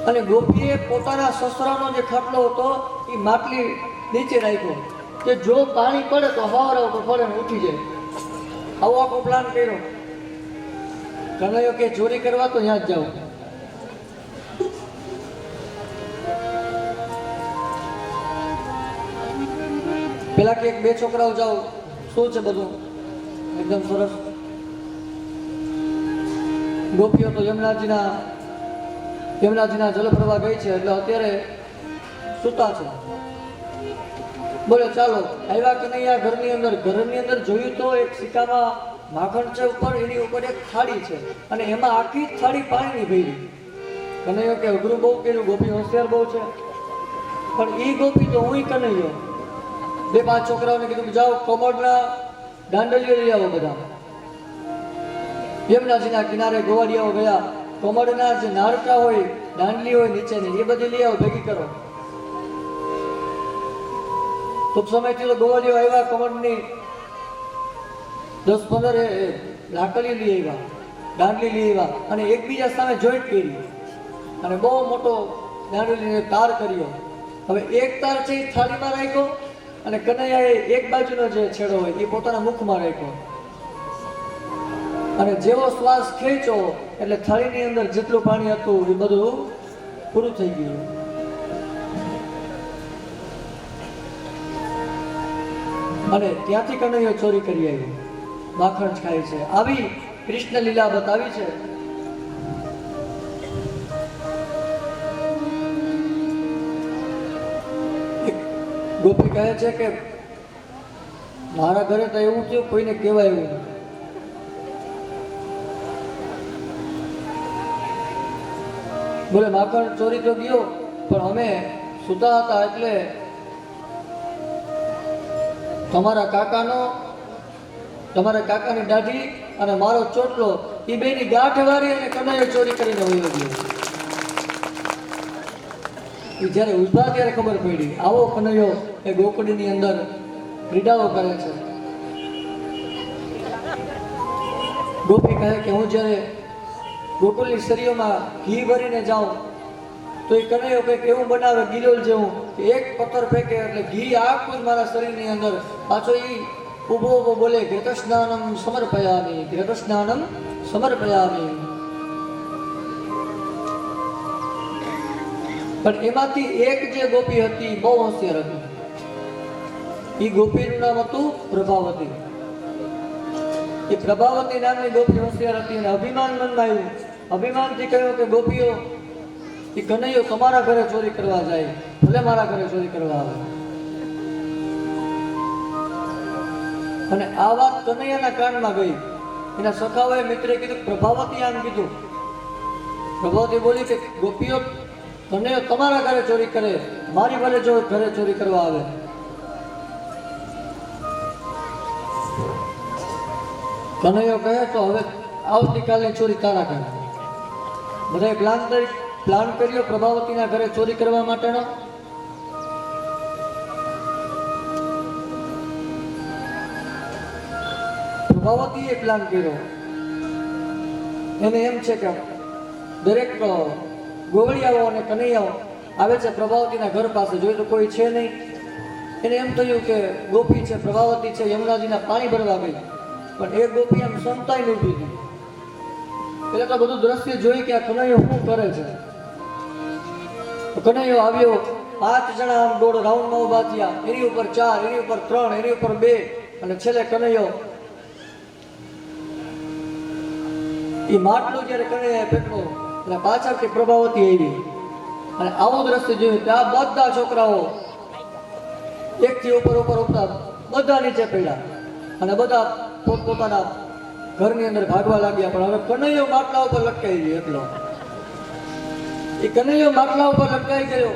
અને ગોપીએ પોતાના સસરાનો જે ખાટલો હતો એ માટલી નીચે રાખ્યો કે જો પાણી પડે તો હવારા ઉપર પડે ને ઉઠી જાય. આવો આખો પ્લાન કર્યો. કનૈયો કે ચોરી કરવા તો ત્યાં જ જાઓ. પેલા કે 2 છોકરાઓ જાઓ, શું છે બધું એકદમ સરસ. ગોપીઓ તો યમુનાજીના જલપ્રવાહ ગઈ છે એટલે અત્યારે સૂતા છે. બોલે ચાલો. આવ્યા કનૈયા ઘરની અંદર જોયું તો એક સિક્કામાં માખણ છે ઉપર, એની ઉપર એક થાળી છે અને એમાં આખી થાળી પાણીની ભરી. કનૈયો કે અઘરું બહુ કર્યું, ગોપી હોશિયાર બહુ છે. પણ એ ગોપી તો હું કનૈયો 2-5 છોકરાઓને કીધું કે જાઓ કમળના દાંડલીઓ લઈ આવો. બધા યમુનાજીના કિનારે ગોવાળિયાઓ ગયા, કમળના જે નાળકા હોય, દાંડલી હોય નીચેની, એ બધી લઈ આવો, ભેગી કરો. ટૂંક સમયથી તો ગોવાળીઓ આવ્યા, કમળની 10-15 લાકડીઓ લઈ આવ્યા, દાંડલી લઈ આવ્યા અને એકબીજા સામે જોઈન્ટ કરી અને બહુ મોટો દાંડલીને તાર કર્યો. હવે એક તાર છે એ થાળીમાં રાખ્યો અને કનૈયાએ એક બાજુનો જે છેડો હોય એ પોતાના મુખમાં રાખ્યો અને જેવો શ્વાસ ખેંચો એટલે થાળીની અંદર જેટલું પાણી હતું એ બધું પૂરું થઈ ગયું. અને ત્યાંથી કનૈયો ચોરી કરી આવ્યો, માખણ જ ખાય છે. આવી કૃષ્ણ લીલા બતાવી છે. ગોપી કહે છે કે મારા ઘરે તો એવું થયું, કોઈને કહેવાય એવું નથી. બોલે માખણ ચોરી તો ગયો પણ અમે સૂતા હતા એટલે તમારા કાકાની દાઢી અને મારો ચોટલો એ બેની ગાંઠ વાળી અને કનૈયો ચોરી કરીને વયો ગયો. એ જ્યારે ઉભા ત્યારે ખબર પડી. આવો કનૈયો એ ગોકળીની અંદર ક્રીડાઓ કરે છે. ગોપી કહે કે હું જ્યારે ગોકુળની શરીઓમાં ઘી ભરીને જાઉં તો એ કનૈયો કંઈક એવું બનાવે ગિલોલ જેવું કે એક પથ્થર ફેંકે એટલે ઘી આખું મારા શરીરની અંદર. પાછો એ ઊભો બોલે ઘૃતસ્નાનમ સમર્પયામિ, ઘૃતસ્નાનમ સમર્પયામિ. પણ એમાંથી એક જે ગોપી હતી બહુ હોશિયાર હતી. એ ગોપીનું નામ હતું પ્રભાવતી. એ પ્રભાવતી નામની ગોપી હોશિયાર હતી અને અભિમાન મનમાં આવ્યું. અભિમાનથી કહ્યું કે ગોપીઓ એ કનૈયો તમારા ઘરે ચોરી કરવા જાય, ભલે મારા ઘરે ચોરી કરવા આવે. અને આ વાત કનૈયાના કાનમાં ગઈ. એના સખાઓએ મિત્રે કીધું પ્રભાવતી આમ કીધું. પ્રભાવતી બોલી કે ગોપીઓ કનૈયો તમારા ઘરે ચોરી કરે, મારી ભલે જો ઘરે ચોરી કરવા આવે. કનૈયો કહે તો હવે આવતીકાલની ચોરી તારા કરે. બધાએ પ્લાન કર્યો પ્રભાવતીના ઘરે ચોરી કરવા માટેનો. પ્રભાવતીએ પ્લાન કર્યો. એને એમ છે કે દરેક ગોવળિયાઓ અને કનૈયાઓ આવે છે પ્રભાવતીના ઘર પાસે, જોઈ તો કોઈ છે નહીં. એને એમ થયું કે ગોપી છે, પ્રભાવતી છે, યમુનાજીના પાણી ભરવા ગઈ. પણ એ ગોપી આમ સંતાઈને ઊભી હતી. એટલે તો બધું દ્રશ્ય જોઈ કે આ કનૈયો શું કરે છે. કનૈયો આવ્યો, 5 જણા આમ દોડ રાઉન્ડમાં ઊભા થયા. એની ઉપર 4, એની ઉપર 3, એની ઉપર 2 અને છેલ્લે કનૈયો. એ માટલું જ્યારે કનૈયાએ ફેંકવો એટલે પાછળથી પ્રભાવતી આવી અને આવું દ્રશ્ય જોયું કે આ બધા છોકરાઓ એકથી ઉપર બધા નીચે પડ્યા અને બધા પોતપોતાના ઘરની અંદર ભાગવા લાગ્યા. પણ હવે કનૈયો માટલા ઉપર લટકાઈ ગયો. એટલો એ કનૈયો માટલા ઉપર લટકાઈ ગયો.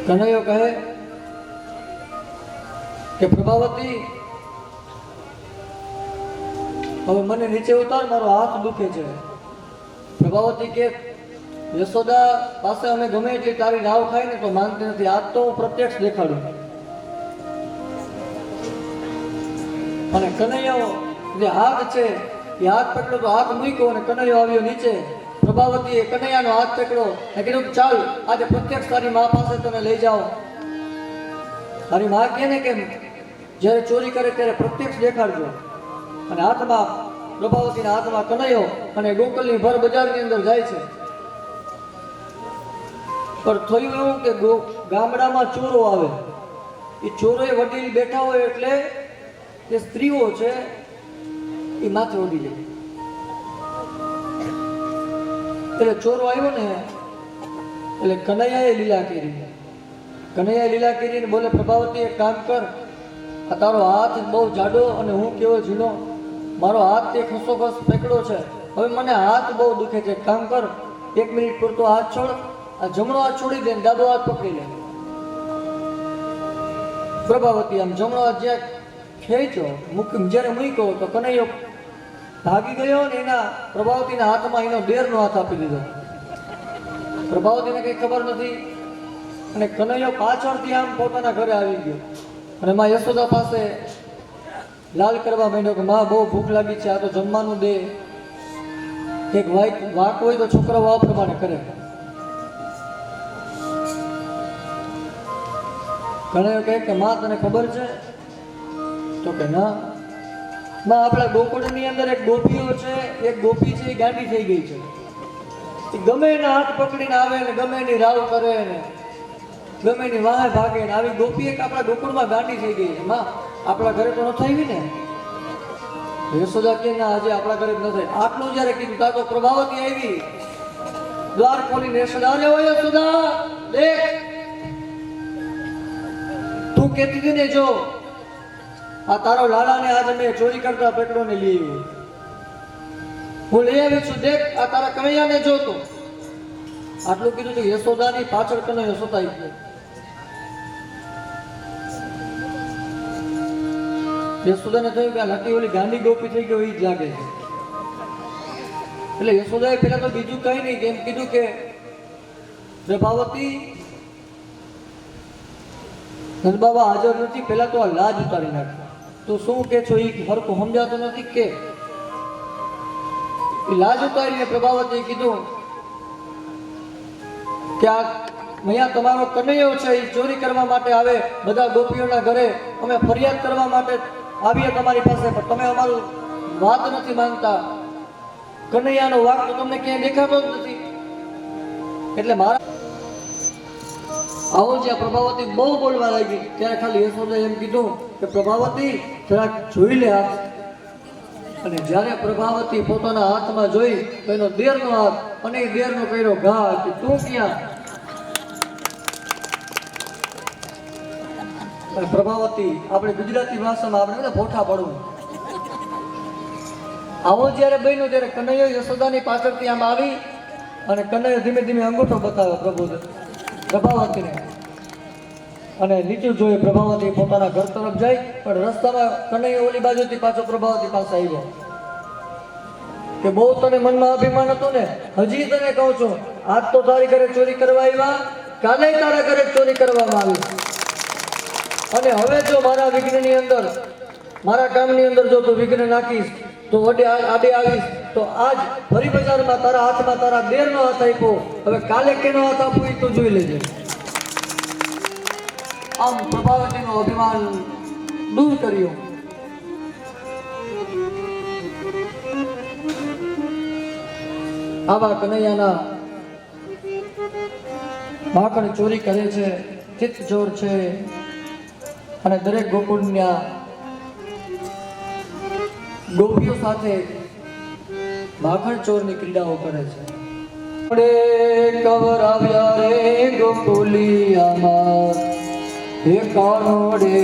કનૈયો કહે કે પ્રભાવતી હવે મને નીચે ઉતાર, મારો હાથ દુખે છે. પ્રભાવતી કે યશોદા પાસે અમે ગમે એટલી તારી રાવ ખાય ને તો માનતી નથી. આજ તો હું પ્રત્યક્ષ દેખાડું. અને કનૈયો જે હાથ છે એ હાથ પકડ્યો તો હાથ મૂક્યો અને કનૈયો આવ્યો નીચે. પ્રભાવતીએ કનૈયાનો હાથ પકડ્યો અને કીધું ચાલ આજે પ્રત્યક્ષ તારી મા પાસે તને લઈ જાઓ. તારી મા કહે ને કે જ્યારે ચોરી કરે ત્યારે પ્રત્યક્ષ દેખાડજો. અને હાથમાં પ્રભાવતીના હાથમાં કનૈયો અને ગોકુલની ભર બજારની અંદર જાય છે. પણ થયું એવું કે ગામડામાં ચોરો આવે. એ ચોરોએ વડીલ બેઠા હોય એટલે જે સ્ત્રીઓ છે એ માથે ઉડી જાય. એટલે ચોરો આવ્યો ને એટલે કનૈયાએ લીલા કરીને બોલે પ્રભાવતી એક કામ કર, આ તારો હાથ બહુ જાડો અને હું કેવો ઝીણો, મારો હાથ તે ખસોખસ પકડ્યો છે. હવે મને હાથ બહુ દુખે છે. કામ કર 1 મિનિટ પૂરતો હાથ છોડ, આ જમણો હાથ છોડી દે ને ડાબો હાથ પકડી લે. પ્રભાવતી આમ જમણો હાથ જ્યાં ખેંચ્યો જ્યારે મૂક્યો તો કનૈયો ભાગી ગયો ને એના પ્રભાવતીના હાથમાં એનો દેરનો હાથ આપી દીધો. પ્રભાવતીને કઈ ખબર નથી અને કનૈયો પાછળથી આમ પોતાના ઘરે આવી ગયો અને માં યશોદા પાસે લાલ કરવા માંડ્યો કે માં બહુ ભૂખ લાગી છે, આ તો જમવાનું દે. એક વાક હોય તો છોકરાઓ આ પ્રમાણે કરે. કનૈયો કહે કે માં તને ખબર છે? તો કે ના. માં આપણા ગોકુળની અંદર એક ગોપીઓ છે, એક ગોપી છે એ ગાંડી થઈ ગઈ છે. એ ગમે એના હાથ પકડીને આવે ને ગમે એની રાવ કરે ને ગમે એની વાહે ભાગે ને આવી ગોપી એક આપણા ગોકુળમાં ગાંડી થઈ ગઈ છે. માં આપણા ઘરે તો ન થઈ ને. યશોદા કે ના આજે આપણા ઘરે જ ન થઈ. આટલું જ્યારે કીધું ત્યાં તો પ્રભાવતી આવી દ્વાર ખોલીને યશોદા, અરે ઓ યશોદા દેખ, તું કહેતી હતી ને જો આ તારો લાલાને આજે મેં ચોરી કરતા પકડો ને લઈ આવ્યો. હું લઈ આવી છું, દેખ આ તારા કનૈયાને જોતો. આટલું કીધું તો યશોદાની પાછળ કનૈયો સુતાઈ ગયો. યશોદાને થયું કે આ લટી ઓલી ગાંડી ગોપી થઈ ગયો એ જ લાગે છે. એટલે યશોદાએ પેલા તો બીજું કઈ નહીં એમ કીધું કે પ્રભાવતી નંદબાબા હાજર નથી, પેલા તો આ લાજ ઉતારી નાખ. તું શું કે છો એ હરખું સમજાતો નથી કે લાજ ઉતારીને પ્રભાવતીએ કીધું કે આ અહીંયા તમારો કનૈયો છે એ ચોરી કરવા માટે આવે બધા ગોપીઓના ઘરે, અમે ફરિયાદ કરવા માટે આવીએ તમારી પાસે, પણ તમે અમારું વાત નથી માનતા. કનૈયાનો વાક તો તમને ક્યાંય દેખાતો જ નથી. એટલે મારા આવો જ્યાં પ્રભાવતી બહુ બોલવા લાગી ત્યારે ખાલી યશોદાએ એમ કીધું કે પ્રભાવતી જરાક જોઈ લે હાથ. અને જ્યારે પ્રભાવતી પોતાના હાથમાં જોઈ તો એનો દેરનો હાથ અને એ દેરનો કર્યો ઘા કે તું ક્યાં. અને પ્રભાવતી આપણે ગુજરાતી ભાષામાં આપણે બધા ફોઠા પડવું. આવો જ્યારે બન્યો ત્યારે કનૈયો યશોદાની પાછળથી આમ આવી અને કનૈયો ધીમે ધીમે અંગૂઠો બતાવ્યો પ્રભાવતીને અને નીચું જોઈએ. પ્રભાવતી પોતાના ઘર તરફ જાય પણ રસ્તામાં કનૈયો ઓલી બાજુથી પાછો પ્રભાવતી પાસે આવ્યો કે બહુ તને મનમાં અભિમાન હતું ને, હજી તને કહું છું, આજ તો તારી ઘરે ચોરી કરવા આવ્યા, કાલે તારા ઘરે ચોરી કરવામાં આવી, અને હવે જો મારા વિઘ્નની અંદર, મારા કામની અંદર જો તું વિઘ્ન નાખીશ તો આડે આવીશ તો આજ ફરી બજારમાં તારા હાથમાં તારા દેરનો હાથ આપ્યો, હવે કાલે કેનો હાથ આપું એ તું જોઈ લેજે. આમ પ્રભાવતીનું અભિમાન દૂર કર્યું. આવા કનૈયાના માખણ ચોરી કરે છે, ચિત્ત ચોર છે, અને દરેક ગોકુળના ગોપીઓ સાથે માખણ ચોરની ક્રીડાઓ કરે છે. કવરાવ્યા રે ગોકુલિયામાં, હે કાનોડે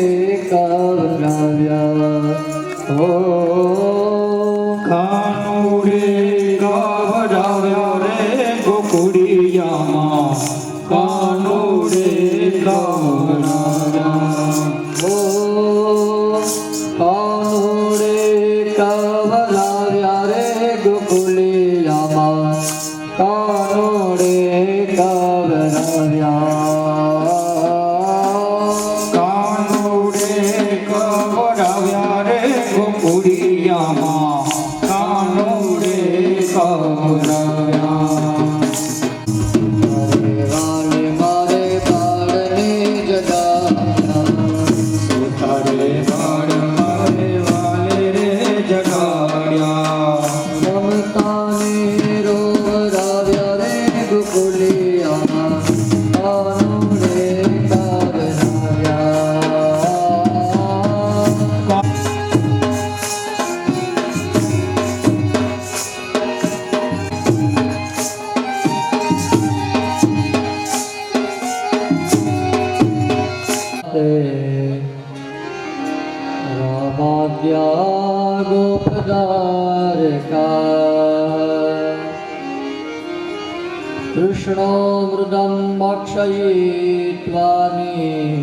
કવરાવ્યા, હો કાનુડે કવરાવ્યા રે ગોકુળિયામાં, કાનુડે કવરાવ્યા, હો કાનોડે કવરાવ્યા રે ગોકુલિયામાં, કાનોડે કવરાવ્યા. કાનુડે કવરાવ્યા રે ગોકુળિયામાં, કાનુડે કવરાવ્યા. વાલે મારે બાળને જગાડ્યા, સુતારે બાળ મારે વાલે રે જગાડ્યા, મમતાને રોવરાવ્યા રે ગોકુલિયામાં, કાનોડે કવરાવ્યા. રામાદ્યા ગોપદારકા, કૃષ્ણો મૃદમ અક્ષયિત્વાની,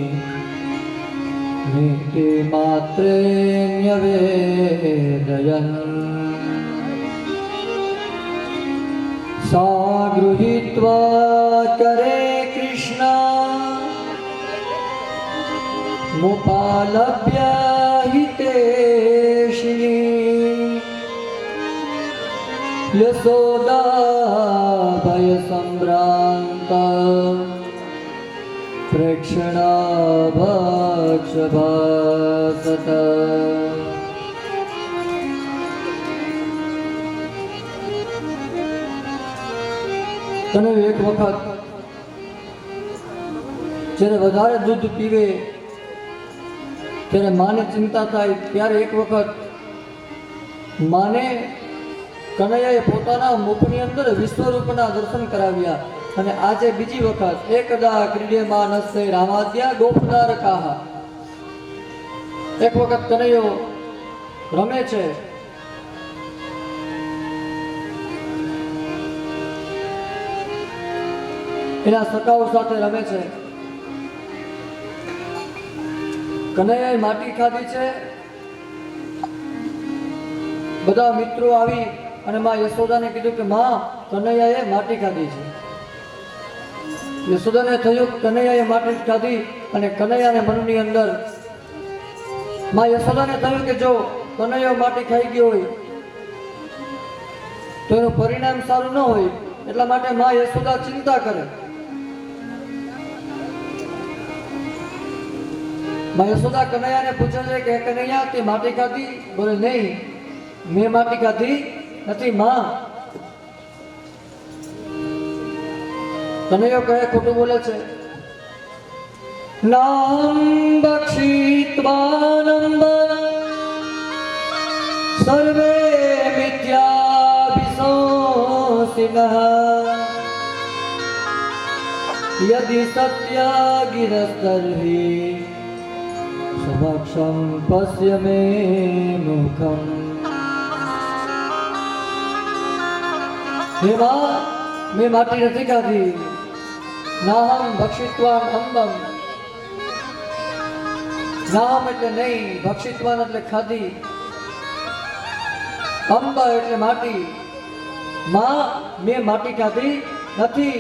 નિત્ય માત્રે ન્યવેદયન, સા ગૃહીત્વા કરે કૃષ્ણ મુપાલભ્ય હિતેશિની, યશોદા ભય સંભ્રાંત પ્રેક્ષણા ભક્ષભાસત. તને એક વખત જ્યારે વધારે દૂધ પીવે ત્યારે માને ચિંતા થાય, ત્યારે એક વખત માને કનૈયાએ પોતાના મુખની અંદર વિશ્વરૂપના દર્શન કરાવ્યા. અને આજે બીજી વખત એકદા ક્રીડેમાં નસ્તે રામાદ્યા ગોપદાર કાહા, એક વખત કનૈયો રમે છે, એના સખાઓ સાથે રમે છે. કનૈયાએ માટી ખાધી છે. બધા મિત્રો આવી અને માં યશોદાને કીધું કે માં, કનૈયાએ માટી ખાધી છે. યશોદાને થયું કનૈયાએ માટી ખાધી, અને કનૈયાને મનની અંદર માં યશોદાને થયું કે જો કનૈયો માટી ખાઈ ગયો હોય તો એનું પરિણામ સારું ન હોય, એટલા માટે માં યશોદા ચિંતા કરે. માં યશોદા કનૈયાને પૂછે છે કે કનૈયા તે માટી ખાધી? બોલે નહીં, મેં માટી ખાધી નથી માં. કનૈયો કહે ખોટું બોલે છે. નામ બક્ષિત્વાનંદ સર્વે મિથ્યાભિશંસિનઃ યદિ સત્ય ગિરસ્તર્હિ ભક્ષમ પશ્ય મે મુખમ. હે માં, મેં માટી નથી ખાધી. નાહમ ભક્ષિત્વાન અંબમ. નાહમ એટલે નહીં, ભક્ષિત્વાન એટલે ખાધી, અંબ એટલે માટી. માં, મેં માટી ખાધી નથી,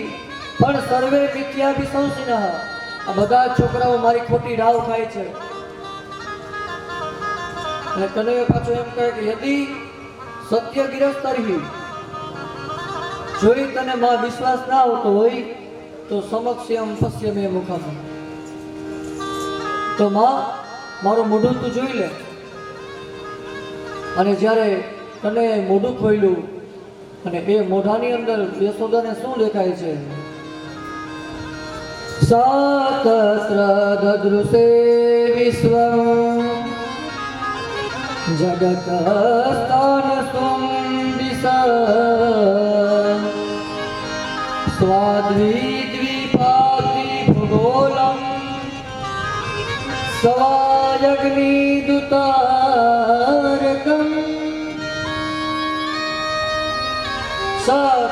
પણ સર્વે મિથ્યાભિસંસિનઃ. આ બધા છોકરાઓ મારી ખોટી રાવ ખાય છે. અને કનૈયો પાછો એમ કહે કે યદિ સત્ય ગિરસ્તરહી, જોઈ તને માં વિશ્વાસ ના આવતો હોય તો સમક્ષયમ પશ્ય મે મુખમ. તો માં, મારું મોઢું તું જોઈ લે. અને જ્યારે તને મોઢું ખોલ્યું અને એ મોઢાની અંદર યશોદાને શું દેખાય છે? સાતત્ર દદૃશે વિશ્વં જગત સ્થાન સુંદિસ સ્વાદ્વિદ્વિપાતિ ભૂગોલમ સવાયગ્નિદુતારકમ.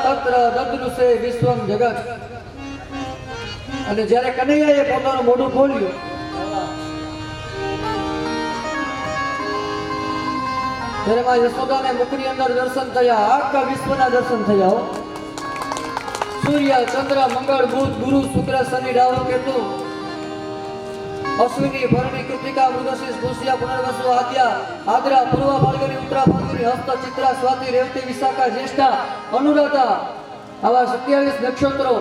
તત્ર દદૃશે વિશ્વમ જગત. અને જ્યારે કનૈયાએ પોતાનું મોઢું ખોલ્યું ત્યારે માં યશોદાને મુખની અંદર દર્શન થયા, આખા વિશ્વના દર્શન થયા. સૂર્ય, ચંદ્ર, મંગળ, બુધ, ગુરુ, શુક્ર, શનિ, રાહુ, કેતુ, અશ્વિની, ભરણી, કૃતિકા, મૃગશીર્ષ, પુષ્યા, પુનર્વસુ, આદ્યા, આદ્રા, પૂર્વા, ફાલ્ગુની, ઉત્તરા, ફાલ્ગુની, હસ્ત, ચિત્રા, સ્વાતિ, રેવતી, વિશાખા, જ્યેષ્ઠા, અનુરાધા, આવા 27 નક્ષત્રો,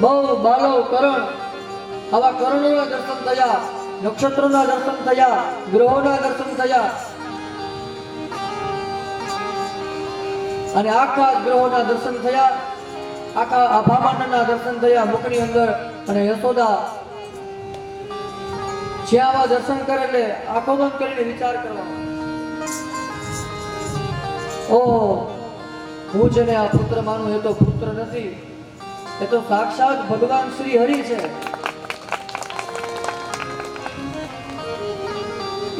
બહુ, બાલવ, કરણ, આવા કરણોના દર્શન થયા, નક્ષત્રોના દર્શન થયા, ગ્રહોના દર્શન થયા. અને આખા ગ્રહોના દર્શન થયા, આખા આભામાંડના દર્શન થયા મુખની અંદર. અને યશોદા જે આવા દર્શન કરે એટલે આંખો બંધ કરીને વિચાર કરવાનો, ઓહો, હું જેને આ પુત્ર માનું એ તો પુત્ર નથી, એ તો સાક્ષાત ભગવાન શ્રી હરિ છે.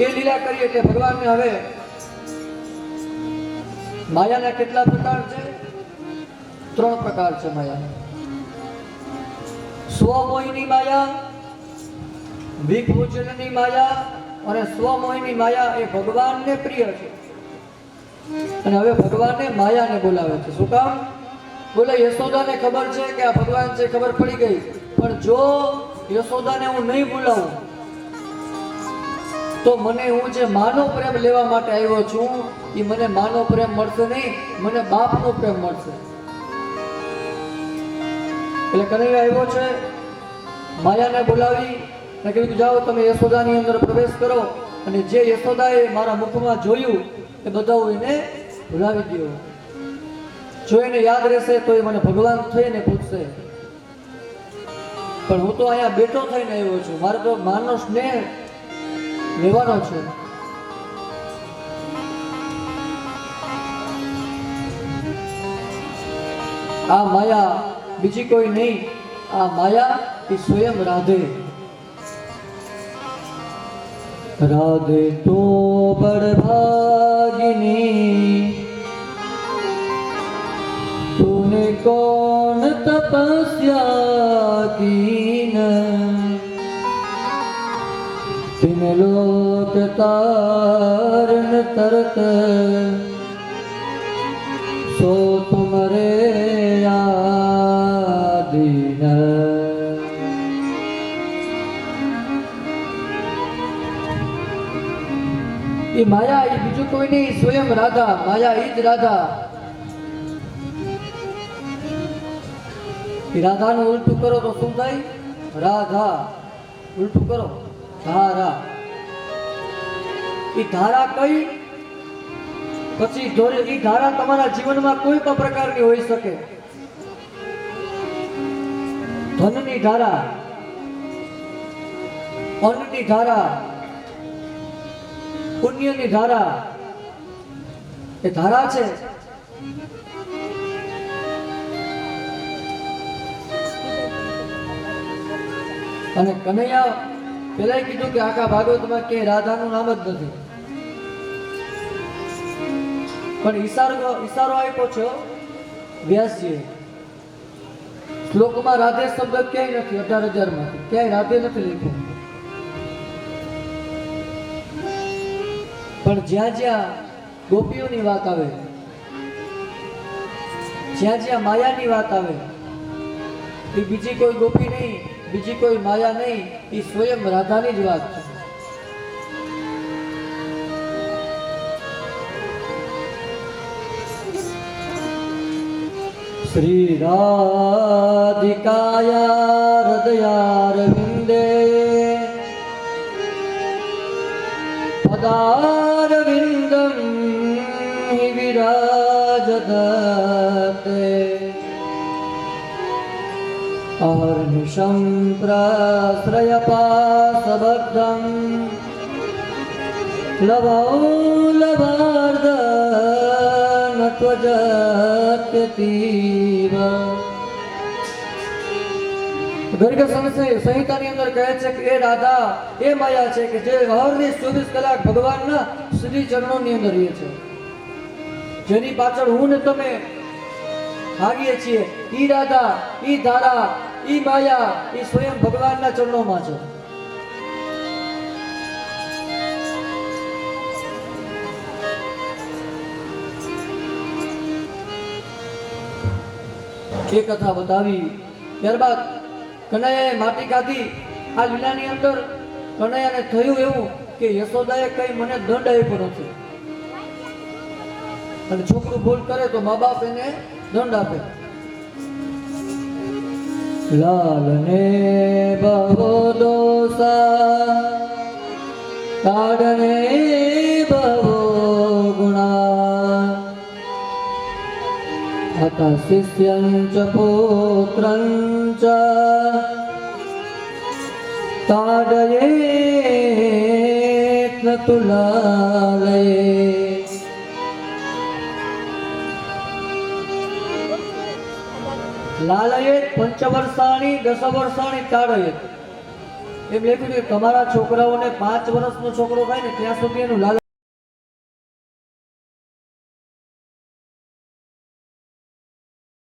એ લીલા કરી એટલે ભગવાનને હવે માયાના કેટલા પ્રકાર છે? 3 પ્રકાર છે માયા. સ્વમોહિની માયા, વિભૂજનની માયા અને સ્વમોહિની માયા એ ભગવાનને પ્રિય છે. અને હવે ભગવાનને માયાને બોલાવે છે. શું કામ? બોલે યશોદાને ખબર છે કે આ ભગવાન છે, ખબર પડી ગઈ, પણ જો યશોદાને હું નહીં બોલાવું તો મને હું જે માનો પ્રેમ લેવા માટે આવ્યો છું એ મને માનો પ્રેમ મળશે નહીં, મને બાપનો પ્રેમ મળશે. એટલે કનૈયા આવ્યો છે, માયાને બોલાવી અને કીધું જાઓ તમે યશોદાની અંદર પ્રવેશ કરો અને જે યશોદાએ મારા મુખમાં જોયું એ બધા એને ભૂલાવી દો. જો એને યાદ રહેશે તો એ મને ભગવાન થઈને પૂછશે. પણ હું તો અહીંયા બેઠો થઈને આવ્યો છું, મારે તો માનો સ્નેહ લેવાનો છે. આ માયા બીજી કોઈ નહીં, આ માયા એ સ્વયં રાધે. રાધે તો બડભાગિની तूने कौन तपस्या कीन तिन लोक तारन तरत सो तुमरे आदीन. ये माया ये बीजू कोई नहीं, स्वयं राधा. माया ही ज राधा. રાધાનું ઉલટું કરો તો શું થાય? રાધા. ઉલટું કરો ધારા. એ ધારા કઈ? પછી એ ધારા તમારા જીવનમાં કોઈ પણ પ્રકારની હોઈ શકે. ધનની ધારા, અન્નની ધારા, પુણ્યની ધારા, એ ધારા છે. અને કનૈયા પેલા કીધું કે આખા ભાગવતમાં કે રાધાનું નામ જ નથી, પણ ઈશારો આપ્યો છે વ્યાસજીએ. શ્લોકમાં રાધે શબ્દ ક્યાંય નથી, 18,000 માંથી ક્યાંય રાધે નથી લખ્યું. પણ જ્યાં જ્યાં ગોપીઓની વાત આવે, જ્યાં જ્યાં માયાની વાત આવે, એ બીજી કોઈ ગોપી નહીં, બીજી કોઈ માયા નહીં, એ સ્વયં રાધાની જ વાત છે. શ્રી રાધિકાયા હૃદયારવિંદે પદારવિંદમ હિ વિરાજતે અહર્નિશં પ્રશ્રયપાસબદ્ધં લવૌલવાર્ધનત્વજત્યતીવ. ગર્ગ સંહિતાની અંદર કહે છે કે એ રાધા એ માયા છે કે જે હરની 24 કલાક ભગવાનના શ્રી ચરણોની અંદર રહે છે, જેની પાછળ હું ને તમે ભાગીએ છીએ. ઈ રાધા, ઈ ધારા, ઈ માયા, ઈ સ્વયં ભગવાનના ચરણોમાં છે. એ કથા બતાવી. ત્યારબાદ કનૈયાએ માટી ખાધી. આ લીલાની અંદર કનૈયાને થયું એવું કે યશોદાએ કઈ મને દંડ આપ્યો નથી, અને છોકરું ભૂલ કરે તો મા બાપ એને દંડ આપે. લાલને બહુ દોષા તાડને બહુ ગુણા અત શિષ્યં ચ પુત્રં ચ તાડયેત ન તુલાલયે. લાલયેત પંચવર્ષાણી 10 વર્ષાણી તાડયેત. એમ લખ્યું કે તમારા છોકરાઓને 5 વર્ષનો છોકરો થાય ને ત્યાં સુધી એનું લાલન